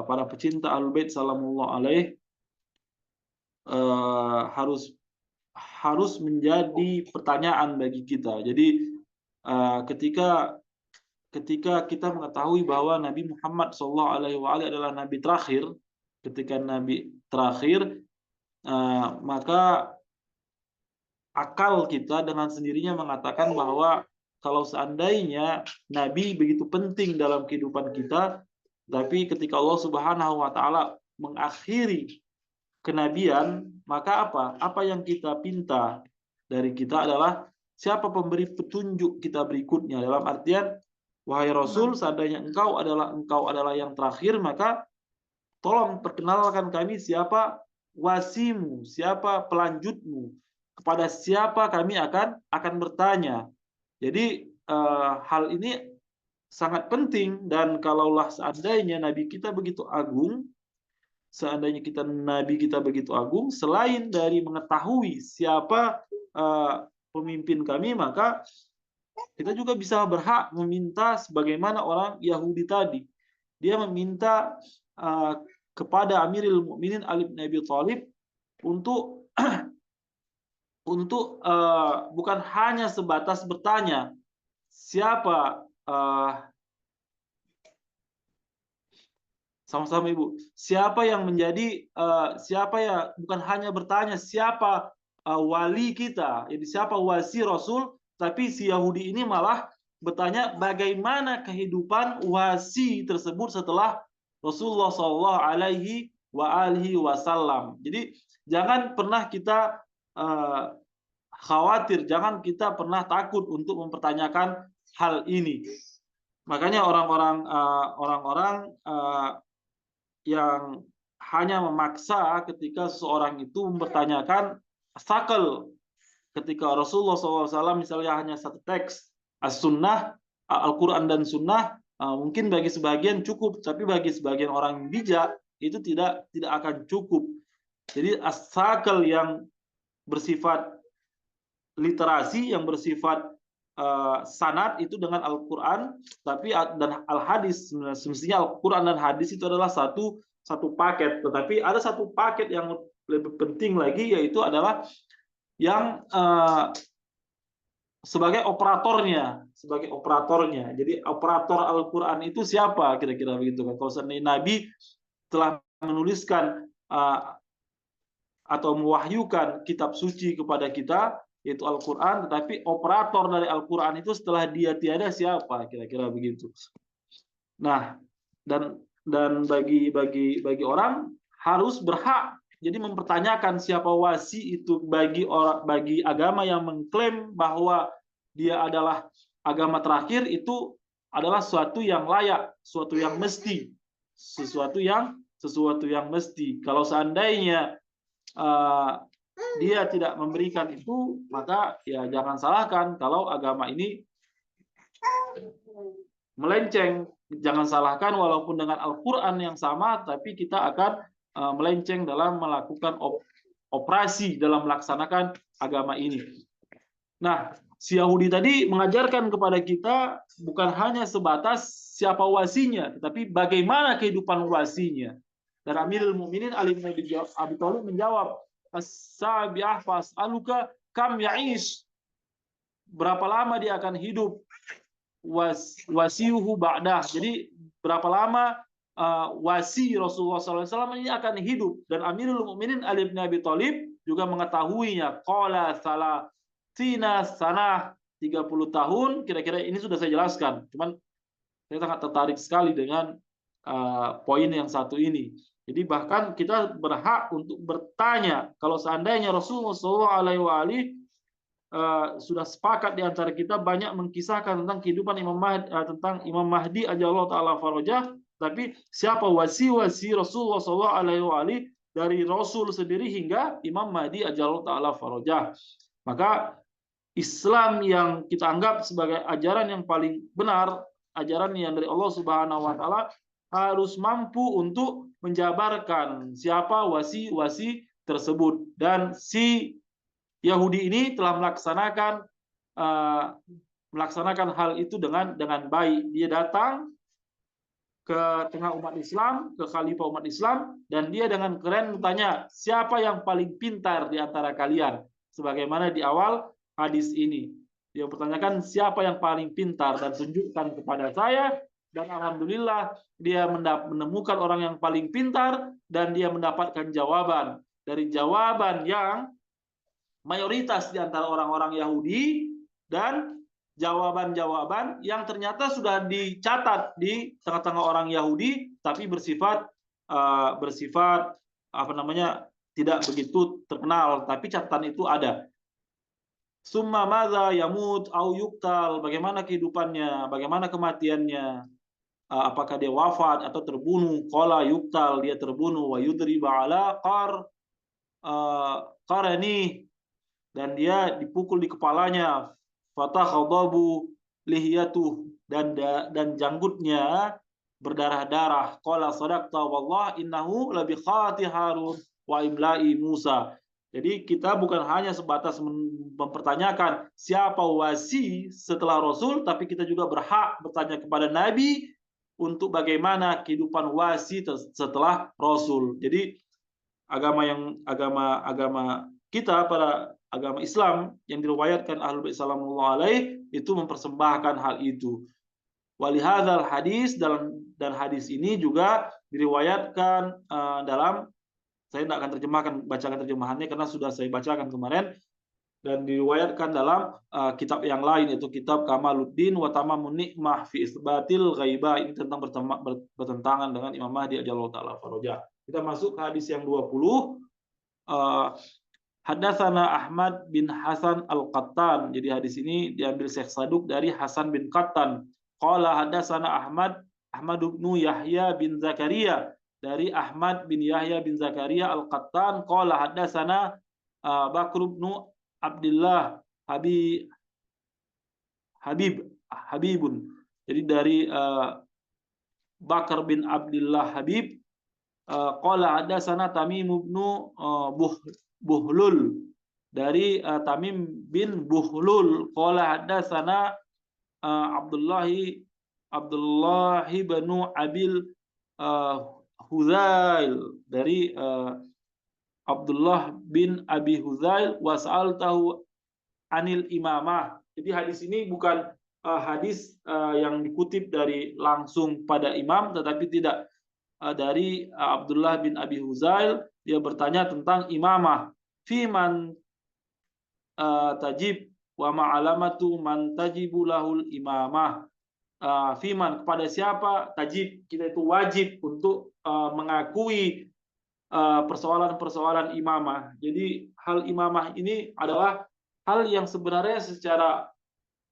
S1: para pecinta Ahlul Bait sallallahu alaihi harus menjadi pertanyaan bagi kita. Jadi ketika kita mengetahui bahwa Nabi Muhammad SAW adalah Nabi terakhir, ketika Nabi terakhir, maka akal kita dengan sendirinya mengatakan bahwa kalau seandainya Nabi begitu penting dalam kehidupan kita, tapi ketika Allah Subhanahu wa Ta'ala mengakhiri kenabian, maka apa? Apa yang kita pinta dari kita adalah siapa pemberi petunjuk kita berikutnya. Dalam artian, wahai Rasul, seandainya engkau adalah yang terakhir, maka tolong perkenalkan kami siapa wasimu, siapa pelanjutmu, kepada siapa kami akan bertanya. Jadi hal ini sangat penting, dan kalaulah seandainya Nabi kita begitu agung, selain dari mengetahui siapa pemimpin kami, maka kita juga bisa berhak meminta sebagaimana orang Yahudi tadi. Dia meminta kepada Amirul Mukminin Ali bin Abi Thalib untuk bukan hanya sebatas bertanya siapa sama-sama Ibu, siapa yang menjadi bukan hanya bertanya siapa wali kita, jadi siapa wasi Rasul, tapi si Yahudi ini malah bertanya bagaimana kehidupan wasi tersebut setelah Rasulullah Shallallahu Alaihi Wasallam. Jadi jangan pernah kita khawatir, jangan kita pernah takut untuk mempertanyakan hal ini. Makanya orang-orang yang hanya memaksa ketika seseorang itu mempertanyakan sakel, ketika Rasulullah SAW misalnya hanya satu teks as-sunnah, Al-Quran dan sunnah, mungkin bagi sebagian cukup, tapi bagi sebagian orang bijak itu tidak akan cukup. Jadi as-sakel yang bersifat literasi, yang bersifat sanad itu dengan Al-Quran, tapi dan al-hadis, semestinya Al-Quran dan hadis itu adalah satu paket. Tetapi ada satu paket yang lebih penting lagi, yaitu adalah yang sebagai operatornya. Jadi operator Al-Quran itu siapa kira-kira begitu kan? Kalau seandainya Nabi telah menuliskan atau mewahyukan kitab suci kepada kita, yaitu Al-Quran, tetapi operator dari Al-Quran itu setelah dia tiada siapa, kira-kira begitu. Nah, dan bagi orang harus berhak jadi mempertanyakan siapa wasi itu bagi agama yang mengklaim bahwa dia adalah agama terakhir, itu adalah sesuatu yang layak, sesuatu yang mesti, sesuatu yang mesti. Kalau seandainya dia tidak memberikan itu, maka ya jangan salahkan kalau agama ini melenceng. Jangan salahkan walaupun dengan Al-Quran yang sama, tapi kita akan melenceng dalam melakukan operasi dalam melaksanakan agama ini. Nah, si Yahudi tadi mengajarkan kepada kita bukan hanya sebatas siapa wasinya, tetapi bagaimana kehidupan wasinya. Dan Amirul Mukminin Ali bin Abi Thalib menjawab, as-sabi'ah fas'aluka kam ya'ish, berapa lama dia akan hidup, wasiuhu ba'dah, jadi berapa lama wasi Rasulullah SAW ini akan hidup. Dan Amirul Mukminin Ali bin Abi Thalib juga mengetahuinya, qala salatina sanah, 30 tahun, kira-kira ini sudah saya jelaskan, cuman saya sangat tertarik sekali dengan poin yang satu ini. Jadi bahkan kita berhak untuk bertanya, kalau seandainya Rasulullah SAW sudah sepakat di antara kita banyak mengkisahkan tentang kehidupan Imam Mahdi ajallahu taala farajah, tapi siapa wasi Rasulullah SAW dari Rasul sendiri hingga Imam Mahdi ajallahu taala farajah. Maka Islam yang kita anggap sebagai ajaran yang paling benar, ajaran yang dari Allah Subhanahu wa taala, harus mampu untuk menjabarkan siapa wasi tersebut. Dan si Yahudi ini telah melaksanakan hal itu dengan baik. Dia datang ke tengah umat Islam, ke khalifah umat Islam, dan dia dengan keren bertanya, siapa yang paling pintar di antara kalian? Sebagaimana di awal hadis ini, dia bertanyakan siapa yang paling pintar, dan tunjukkan kepada saya. Dan alhamdulillah dia menemukan orang yang paling pintar, dan dia mendapatkan jawaban. Dari jawaban yang mayoritas di antara orang-orang Yahudi dan jawaban-jawaban yang ternyata sudah dicatat di tengah-tengah orang Yahudi tapi bersifat apa namanya, tidak begitu terkenal, tapi catatan itu ada. Summa madza yamut au yuktal, bagaimana kehidupannya, bagaimana kematiannya, apakah dia wafat atau terbunuh. Qala yuktal, dia terbunuh. Wa yudriba ala qarani, dan dia dipukul di kepalanya. Fatakhadabu lihiyatuh, dan janggutnya berdarah-darah. Qala sadaqta wallah innahu labi khati Harun wa imla'i Musa. Jadi kita bukan hanya sebatas mempertanyakan siapa wasi setelah Rasul, tapi kita juga berhak bertanya kepada Nabi untuk bagaimana kehidupan wasi setelah Rasul. Jadi agama kita, pada agama Islam yang diriwayatkan Ahlul Bait sallallahu alaihi itu mempersembahkan hal itu. Walihadzal hadis, dan hadis ini juga diriwayatkan dalam, saya tidak akan bacakan terjemahannya karena sudah saya bacakan kemarin, dan diriwayatkan dalam kitab yang lain, yaitu kitab Kamaluddin wa Tamamun Nikmah fi Isbatil Ghaibah. Ini tentang bertentangan dengan Imam Mahdi ajallahu ta'ala farajah. Kita masuk ke hadis yang 20. Hadatsana Ahmad bin Hasan Al-Qattan. Jadi hadis ini diambil Syekh Saduk dari Hasan bin Qattan. Qala hadatsana Ahmad bin Yahya bin Zakaria, dari Ahmad bin Yahya bin Zakaria Al-Qattan. Qala hadatsana Bakr bin Abdullah Habibun. Jadi dari Bakar bin Abdullah Habib. Qala hadatsana Tamim bin Buhlul, dari Tamim bin Buhlul. Qala hadatsana Abdullah bin Abil Huzail, dari Abdullah bin Abi Huzail. Was'altahu anil imamah. Jadi hadis ini bukan hadis yang dikutip dari langsung pada imam, tetapi tidak, dari Abdullah bin Abi Huzail. Dia bertanya tentang imamah. Fiman tajib wa ma'alamatu man tajibu lahul imamah. Fiman, kepada siapa tajib, kita itu wajib untuk mengakui persoalan-persoalan imamah. Jadi hal imamah ini adalah hal yang sebenarnya secara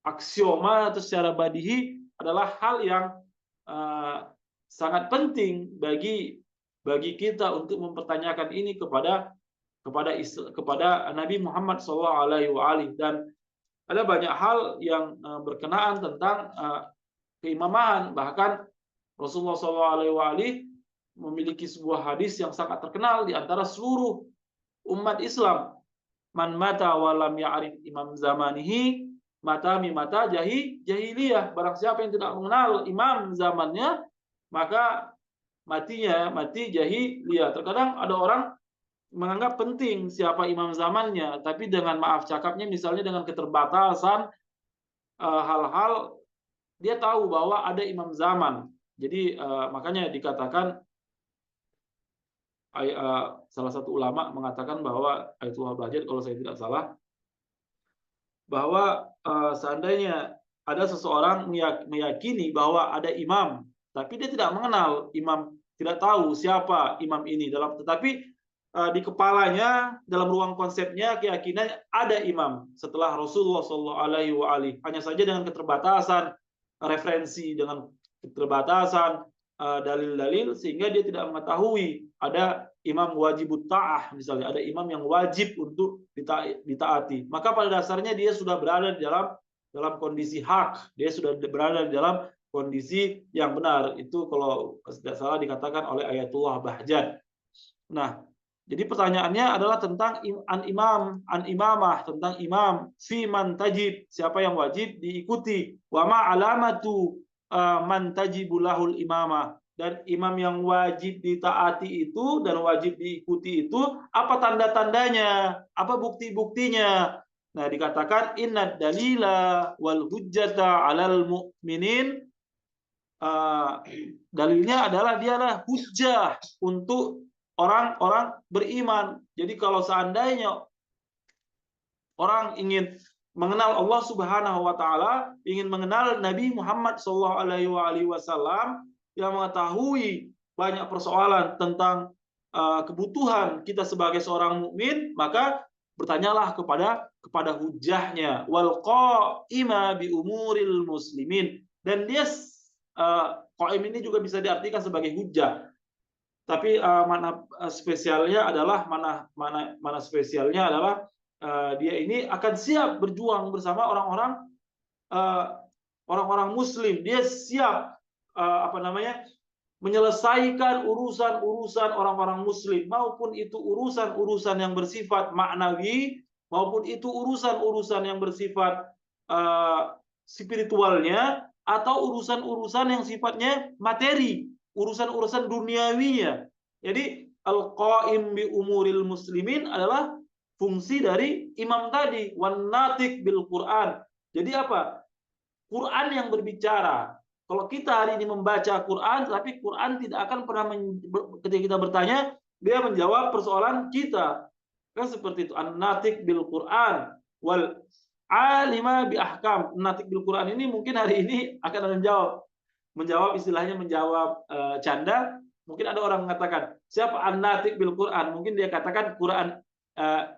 S1: aksioma atau secara badihi adalah hal yang sangat penting bagi kita untuk mempertanyakan ini kepada Nabi Muhammad SAW. Dan ada banyak hal yang berkenaan tentang keimaman. Bahkan Rasulullah SAW memiliki sebuah hadis yang sangat terkenal di antara seluruh umat Islam. Man mata walam ya'rif imam zamanihi mata mimata jahiliyah. Barang siapa yang tidak mengenal imam zamannya, maka matinya mati jahiliyah. Terkadang ada orang menganggap penting siapa imam zamannya, tapi dengan maaf cakapnya, misalnya dengan keterbatasan hal-hal, dia tahu bahwa ada imam zaman. Jadi makanya dikatakan, salah satu ulama mengatakan bahwa Ayatullah Bahjat, kalau saya tidak salah, bahwa seandainya ada seseorang meyakini bahwa ada imam, tapi dia tidak mengenal imam, tidak tahu siapa imam ini, tetapi di kepalanya, dalam ruang konsepnya, keyakinan ada imam setelah Rasulullah SAW. Hanya saja dengan keterbatasan referensi, dengan keterbatasan dalil-dalil, sehingga dia tidak mengetahui ada imam wajibut ta'ah, misalnya ada imam yang wajib untuk ditaati. Maka pada dasarnya dia sudah berada di dalam kondisi hak, dia sudah berada di dalam kondisi yang benar. Itu kalau tidak salah dikatakan oleh Ayatullah Bahjat. Nah, jadi pertanyaannya adalah tentang imamah, tentang imam. Fi man tajib, siapa yang wajib diikuti. Wa ma alamatu man tajibu lahul imamah, dan imam yang wajib ditaati itu dan wajib diikuti itu apa tanda-tandanya, apa bukti-buktinya. Nah, dikatakan innad dalila wal hujjata 'alal mu'minin. Dalilnya adalah dialah hujjah untuk orang-orang beriman. Jadi kalau seandainya orang ingin mengenal Allah Subhanahu wa taala, ingin mengenal Nabi Muhammad SAW yang mengetahui banyak persoalan tentang kebutuhan kita sebagai seorang mukmin, maka bertanyalah kepada hujahnya, wal qa'ima bi umuril muslimin. Dan dia qaim ini juga bisa diartikan sebagai hujah. Tapi mana spesialnya adalah mana spesialnya adalah dia ini akan siap berjuang bersama orang-orang Muslim. Dia siap menyelesaikan urusan-urusan orang-orang Muslim, maupun itu urusan-urusan yang bersifat maknawi, maupun itu urusan-urusan yang bersifat spiritualnya, atau urusan-urusan yang sifatnya materi, urusan-urusan duniawinya. Jadi al-qaim bi umuril muslimin adalah fungsi dari imam tadi, wan natik bil Quran. Jadi apa? Quran yang berbicara. Kalau kita hari ini membaca Quran, tapi Quran tidak akan pernah ketika kita bertanya, dia menjawab persoalan kita. Kan seperti itu. An-natik bil Quran wal alima bi ahkam. Natik bil Quran ini mungkin hari ini akan menjawab istilahnya menjawab canda. Mungkin ada orang mengatakan, siapa an-natik bil Quran? Mungkin dia katakan Quran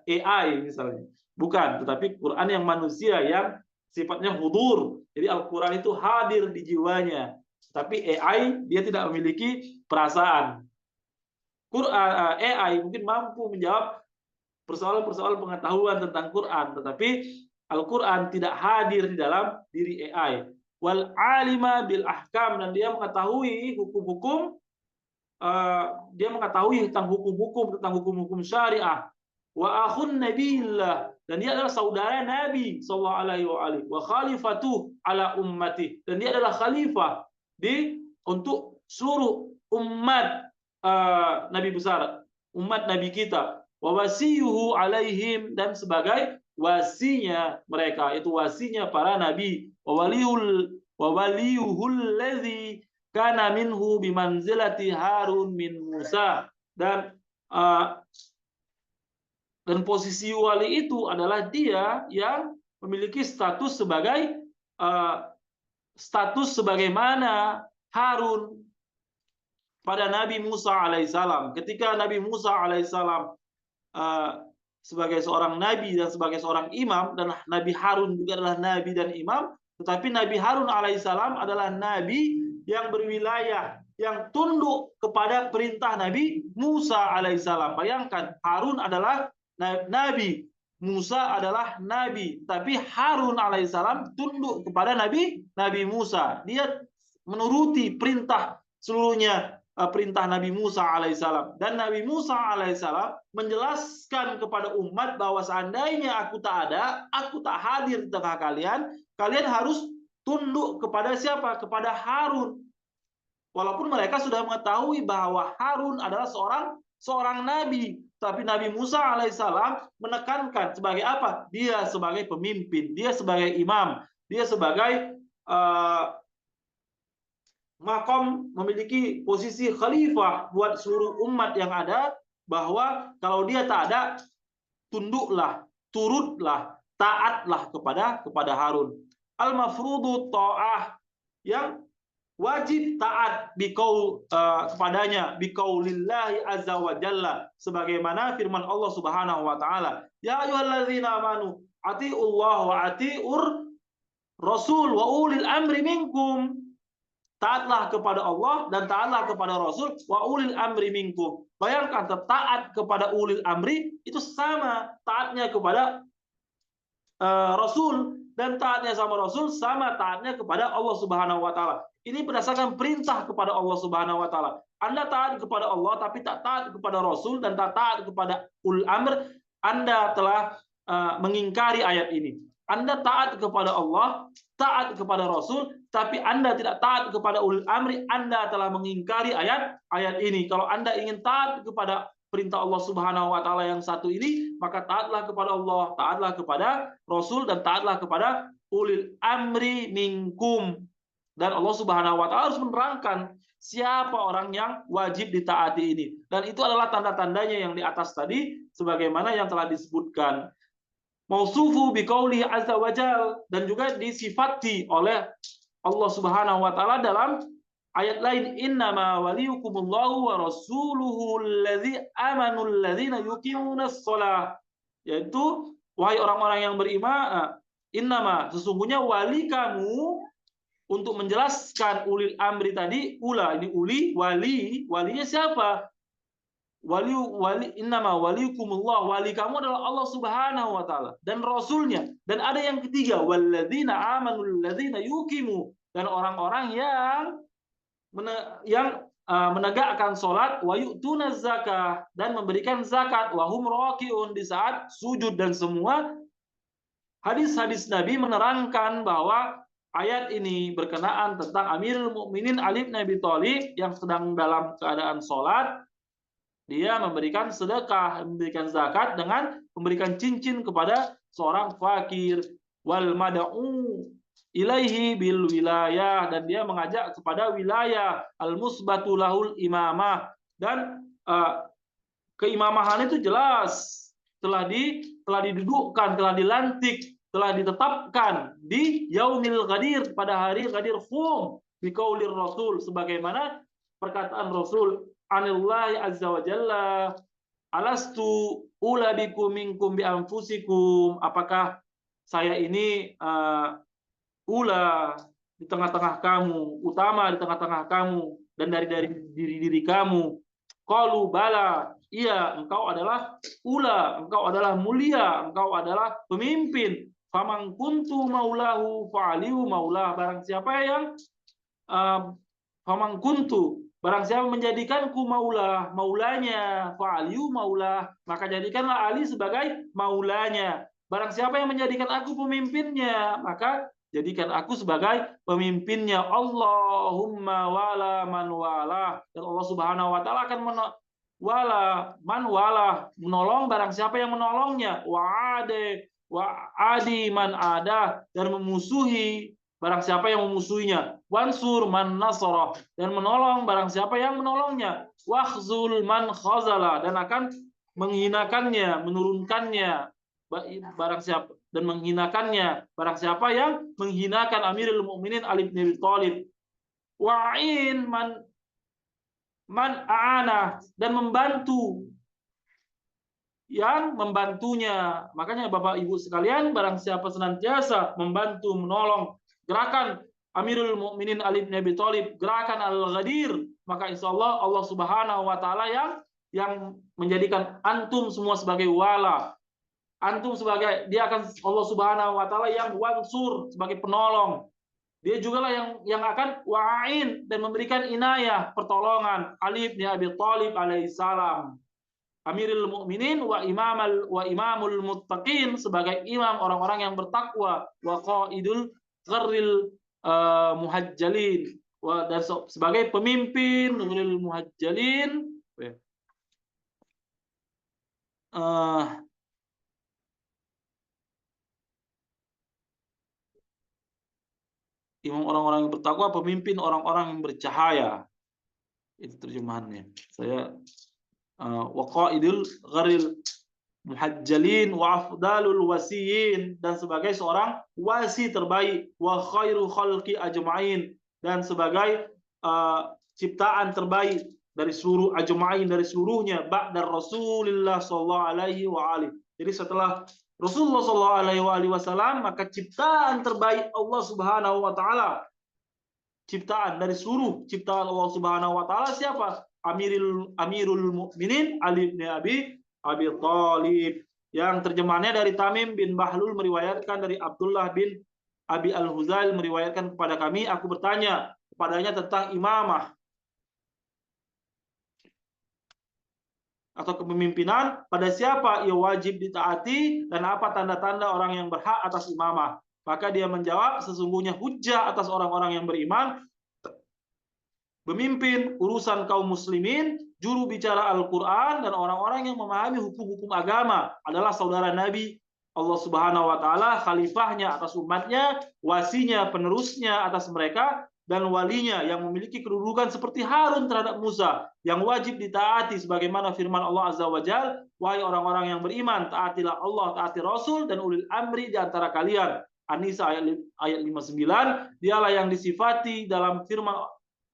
S1: AI misalnya. Bukan, tetapi Quran yang manusia yang sifatnya hudur. Jadi Al-Quran itu hadir di jiwanya. Tapi AI dia tidak memiliki perasaan. Quran AI mungkin mampu menjawab persoalan-persoalan pengetahuan tentang Quran, tetapi Al-Quran tidak hadir di dalam diri AI. Wal alima bil ahkam, dan dia mengetahui hukum-hukum, dia mengetahui tentang hukum-hukum syariah. Wa akhun nabiillah, dan dia adalah saudara Nabi sallallahu alaihi wa khalifatuh ala ummati, dan dia adalah khalifah untuk seluruh umat Nabi besar, umat Nabi kita. Wa wasiyuhu alaihim, dan sebagai wasinya mereka, itu wasinya para nabi. Wa waliyuhul ladzi kana minhu bimanzilati Harun min Musa, dan posisi wali itu adalah dia yang memiliki status sebagaimana Harun pada Nabi Musa alaihissalam. Ketika Nabi Musa alaihissalam sebagai seorang nabi dan sebagai seorang imam, dan Nabi Harun juga adalah nabi dan imam, tetapi Nabi Harun alaihissalam adalah nabi yang berwilayah, yang tunduk kepada perintah Nabi Musa alaihissalam. Bayangkan, Harun adalah nabi, Musa adalah nabi, tapi Harun alaihissalam tunduk kepada Nabi Musa. Dia menuruti perintah seluruhnya, perintah Nabi Musa alaihissalam. Dan Nabi Musa alaihissalam menjelaskan kepada umat bahwa seandainya aku tak hadir di tengah kalian, kalian harus tunduk kepada siapa? Kepada Harun. Walaupun mereka sudah mengetahui bahwa Harun adalah seorang nabi, tapi Nabi Musa alaihissalam menekankan sebagai apa? Dia sebagai pemimpin, dia sebagai imam, dia sebagai makom, memiliki posisi khalifah buat seluruh umat yang ada, bahwa kalau dia tak ada, tunduklah, turutlah, taatlah kepada Harun. Al-mafrudu ta'ah, yang wajib taat kepadanya, biqaulillahi azza wa jalla, sebagaimana firman Allah Subhanahu wa taala, ya ayyuhalladzina amanu atiiullah wa atiiur rasul wa ulil amri minkum. Taatlah kepada Allah dan taatlah kepada Rasul, wa ulil amri minkum. Bayangkan, taat kepada ulil amri itu sama taatnya kepada Rasul, dan taatnya sama Rasul sama taatnya kepada Allah Subhanahu wa taala. Ini berdasarkan perintah kepada Allah Subhanahu wa taala. Anda taat kepada Allah tapi tak taat kepada Rasul dan tak taat kepada ulil amr, Anda telah mengingkari ayat ini. Anda taat kepada Allah, taat kepada Rasul, tapi Anda tidak taat kepada ulil amri, Anda telah mengingkari ayat ini. Kalau Anda ingin taat kepada perintah Allah Subhanahu wa taala yang satu ini, maka taatlah kepada Allah, taatlah kepada Rasul, dan taatlah kepada ulil amri minkum. Dan Allah Subhanahu wa taala harus menerangkan siapa orang yang wajib ditaati ini. Dan itu adalah tanda-tandanya yang di atas tadi, sebagaimana yang telah disebutkan. Mausufu biqauli azza wajal, dan juga disifati oleh Allah Subhanahu wa taala dalam ayat lain, innama waliyukumullahu wa rasuluhu alladzi amanu alladzina yuqimunas shalah, yaitu wahai orang-orang yang beriman, innama sesungguhnya wali kamu, untuk menjelaskan ulil amri tadi, ini uli, walinya siapa? Wali innama waliyukumullah, wali kamu adalah Allah Subhanahu wa taala dan rasulnya. Dan ada yang ketiga, walladzina amanu alladzina yuqimu, dan orang-orang yang menegakkan sholat, wa yu'tuna zakah, dan memberikan zakat, wa hum raki'un, di saat sujud. Dan semua hadis-hadis Nabi menerangkan bahwa ayat ini berkenaan tentang Amirul Mukminin Ali bin Abi Thalib yang sedang dalam keadaan sholat, dia memberikan sedekah, memberikan zakat dengan memberikan cincin kepada seorang fakir, wal mad'u ilaihi bil wilayah, dan dia mengajak kepada wilayah, al musbatu lahul imamah, dan keimamahan itu jelas telah didudukkan, telah dilantik, telah ditetapkan di yaumil ghadir, pada hari ghadir khum, biqaulir rasul, sebagaimana perkataan Rasul, anillahi azza wa jalla, alastu ulabikum minkum bi anfusikum, apakah saya ini ula di tengah-tengah kamu, utama di tengah-tengah kamu, dan dari diri kamu. Qalu bala, iya, engkau adalah ula, engkau adalah mulia, engkau adalah pemimpin. Faman kuntu maulahu fa'alihu maulah, barang siapa yang faman kuntu, barang siapa menjadikanku maulanya, fa'alihu maulah, maka jadikanlah Ali sebagai maulanya. Barang siapa yang menjadikan aku pemimpinnya, maka jadikan aku sebagai pemimpinnya. Allahumma wala man wala, dan Allah Subhanahu wa taala akan menolong barang siapa yang menolongnya. Wa adi man ada, dan memusuhi barang siapa yang memusuhinya. Wansur man nasrah, dan menolong barang siapa yang menolongnya. Wakhzul man khazala, dan akan menghinakannya, menurunkannya barang siapa, dan menghinakannya barang siapa yang menghinakan Amirul Mukminin Ali bin Abi Thalib. Wa'in man a'ana, dan membantu yang membantunya. Makanya Bapak Ibu sekalian, barang siapa senantiasa membantu, menolong gerakan Amirul Mukminin Ali bin Abi Thalib, gerakan Al-Ghadir, maka insya Allah Allah Subhanahu wa taala yang menjadikan antum semua sebagai wala. Antum sebagai, dia akan Allah Subhanahu wa taala yang wansur, sebagai penolong. Dia juga lah yang akan wa'in, dan memberikan inayah, pertolongan Ali bin Abi Thalib alaihissalam, Amirul Mukminin wa imamul muttaqin, sebagai imam orang-orang yang bertakwa, wa qaidul gharril muhajjalin, dan sebagai pemimpin gharril muhajjalin, imam orang-orang yang bertakwa, pemimpin orang-orang yang bercahaya. Itu terjemahannya. Saya wa qaidul gharil muhajjalin wa afdalul wasiyin, dan sebagai seorang wasi terbaik, wa khairu khalqi ajma'in, dan sebagai ciptaan terbaik dari seluruh ajma'in, dari seluruhnya, ba'da Rasulullah sallallahu alaihi wa alihi. Jadi setelah Rasulullah sallallahu alaihi wasallam, maka ciptaan terbaik Allah Subhanahu wa taala, ciptaan dari seluruh ciptaan Allah Subhanahu wa taala siapa? Amirul Mukminin Ali bin Abi Thalib, yang terjemahannya dari Tamim bin Bahlul meriwayatkan dari Abdullah bin Abi Al-Huzail meriwayatkan kepada kami, aku bertanya kepadanya tentang imamah atau kepemimpinan, pada siapa ia wajib ditaati dan apa tanda-tanda orang yang berhak atas imamah. Maka dia menjawab, sesungguhnya hujjah atas orang-orang yang beriman, pemimpin urusan kaum muslimin, juru bicara Al-Quran, dan orang-orang yang memahami hukum-hukum agama adalah saudara Nabi Allah Subhanahu wa taala, khalifahnya atas umatnya, wasinya, penerusnya atas mereka, dan walinya yang memiliki kedudukan seperti Harun terhadap Musa yang wajib ditaati sebagaimana firman Allah Azza wa Jalla, wahai orang-orang yang beriman, taatilah Allah, taati Rasul dan ulil amri di antara kalian. An-Nisa ayat 59, dialah yang disifati dalam firman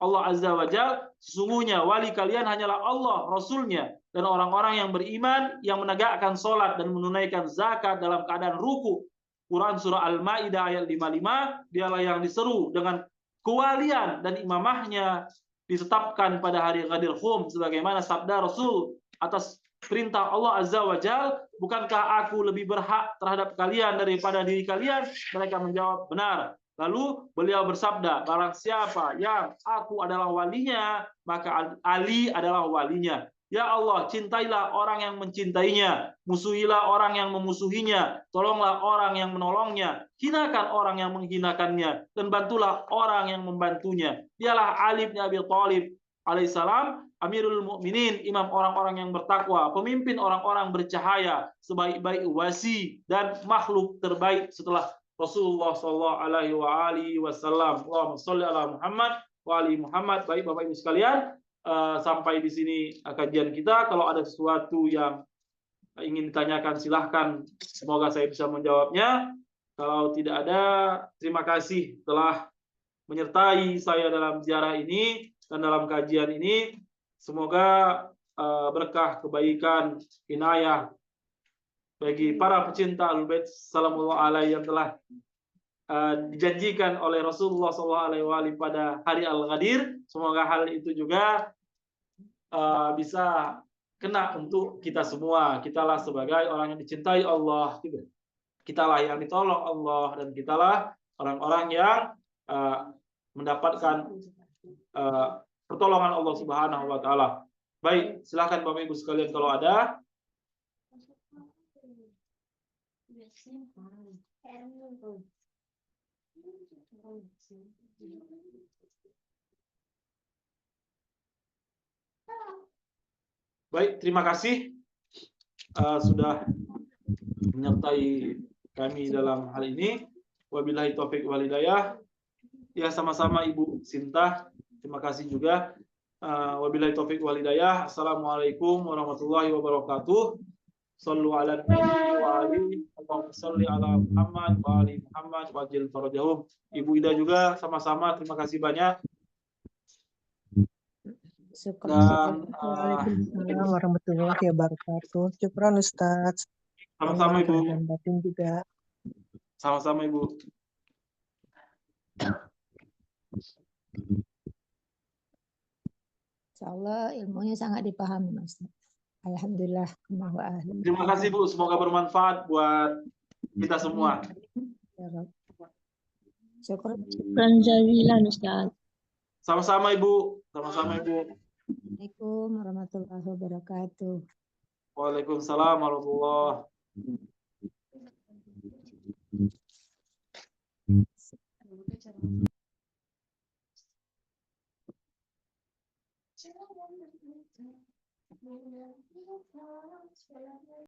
S1: Allah Azza wa Jalla, sesungguhnya wali kalian hanyalah Allah, Rasulnya, dan orang-orang yang beriman yang menegakkan sholat dan menunaikan zakat dalam keadaan ruku. Quran surah Al-Maidah ayat 55, dialah yang diseru dengan kewalian dan imamahnya ditetapkan pada hari Ghadir Khum sebagaimana sabda Rasul atas perintah Allah Azza wa Jal, bukankah aku lebih berhak terhadap kalian daripada diri kalian? Mereka menjawab benar. Lalu beliau bersabda, barang siapa yang aku adalah walinya, maka Ali adalah walinya. Ya Allah, cintailah orang yang mencintainya, musuhilah orang yang memusuhinya, tolonglah orang yang menolongnya, hinakan orang yang menghinakannya, dan bantulah orang yang membantunya. Dialah Ali bin Abi Thalib alaihissalam, Amirul Mukminin, imam orang-orang yang bertakwa, pemimpin orang-orang bercahaya, sebaik-baik wasi dan makhluk terbaik setelah Rasulullah sallallahu alaihi wasallam. Allahumma shalli ala Muhammad wa ali Muhammad. Baik Bapak Ibu sekalian, sampai di sini kajian kita. Kalau ada sesuatu yang ingin ditanyakan silahkan, semoga saya bisa menjawabnya. Kalau tidak ada, terima kasih telah menyertai saya dalam ziarah ini dan dalam kajian ini. Semoga berkah, kebaikan, inayah bagi para pecinta Ahlul Bait sallallahu alaihi yang telah dijanjikan oleh Rasulullah SAW pada hari Al-Ghadir. Semoga hal itu juga bisa kena untuk kita semua. Kitalah sebagai orang yang dicintai Allah, kitalah yang ditolong Allah, dan kitalah orang-orang yang mendapatkan pertolongan Allah Subhanahu wa taala. Baik, silakan Bapak Ibu sekalian kalau ada. Baik, terima kasih sudah menyertai kami dalam hal ini. Wabillahi taufik wal hidayah. Ya, sama-sama Ibu Sinta. Terima kasih juga. Wabillahi taufik wal hidayah. Assalamualaikum warahmatullahi wabarakatuh. Sallu ala nabi wa ali. Allahumma shalli ala Muhammad wa ali Muhammad wa ajil farajahum. Ibu Ida juga sama-sama terima kasih banyak. Dan
S4: Waalaikumsalam warahmatullahi wabarakatuh. Syukran Ustaz.
S1: sama-sama Ibu.
S4: Dan batin juga.
S1: Sama-sama Ibu.
S3: Insyaallah ilmunya sangat dipahami Mas. Alhamdulillah.
S1: Terima kasih Bu, semoga bermanfaat buat kita semua.
S3: Syukur.
S5: Syukran jazilan Ustaz.
S1: Sama-sama Ibu, sama-sama Ibu.
S3: Assalamualaikum warahmatullahi wabarakatuh.
S1: Waalaikumsalam warahmatullahi wabarakatuh.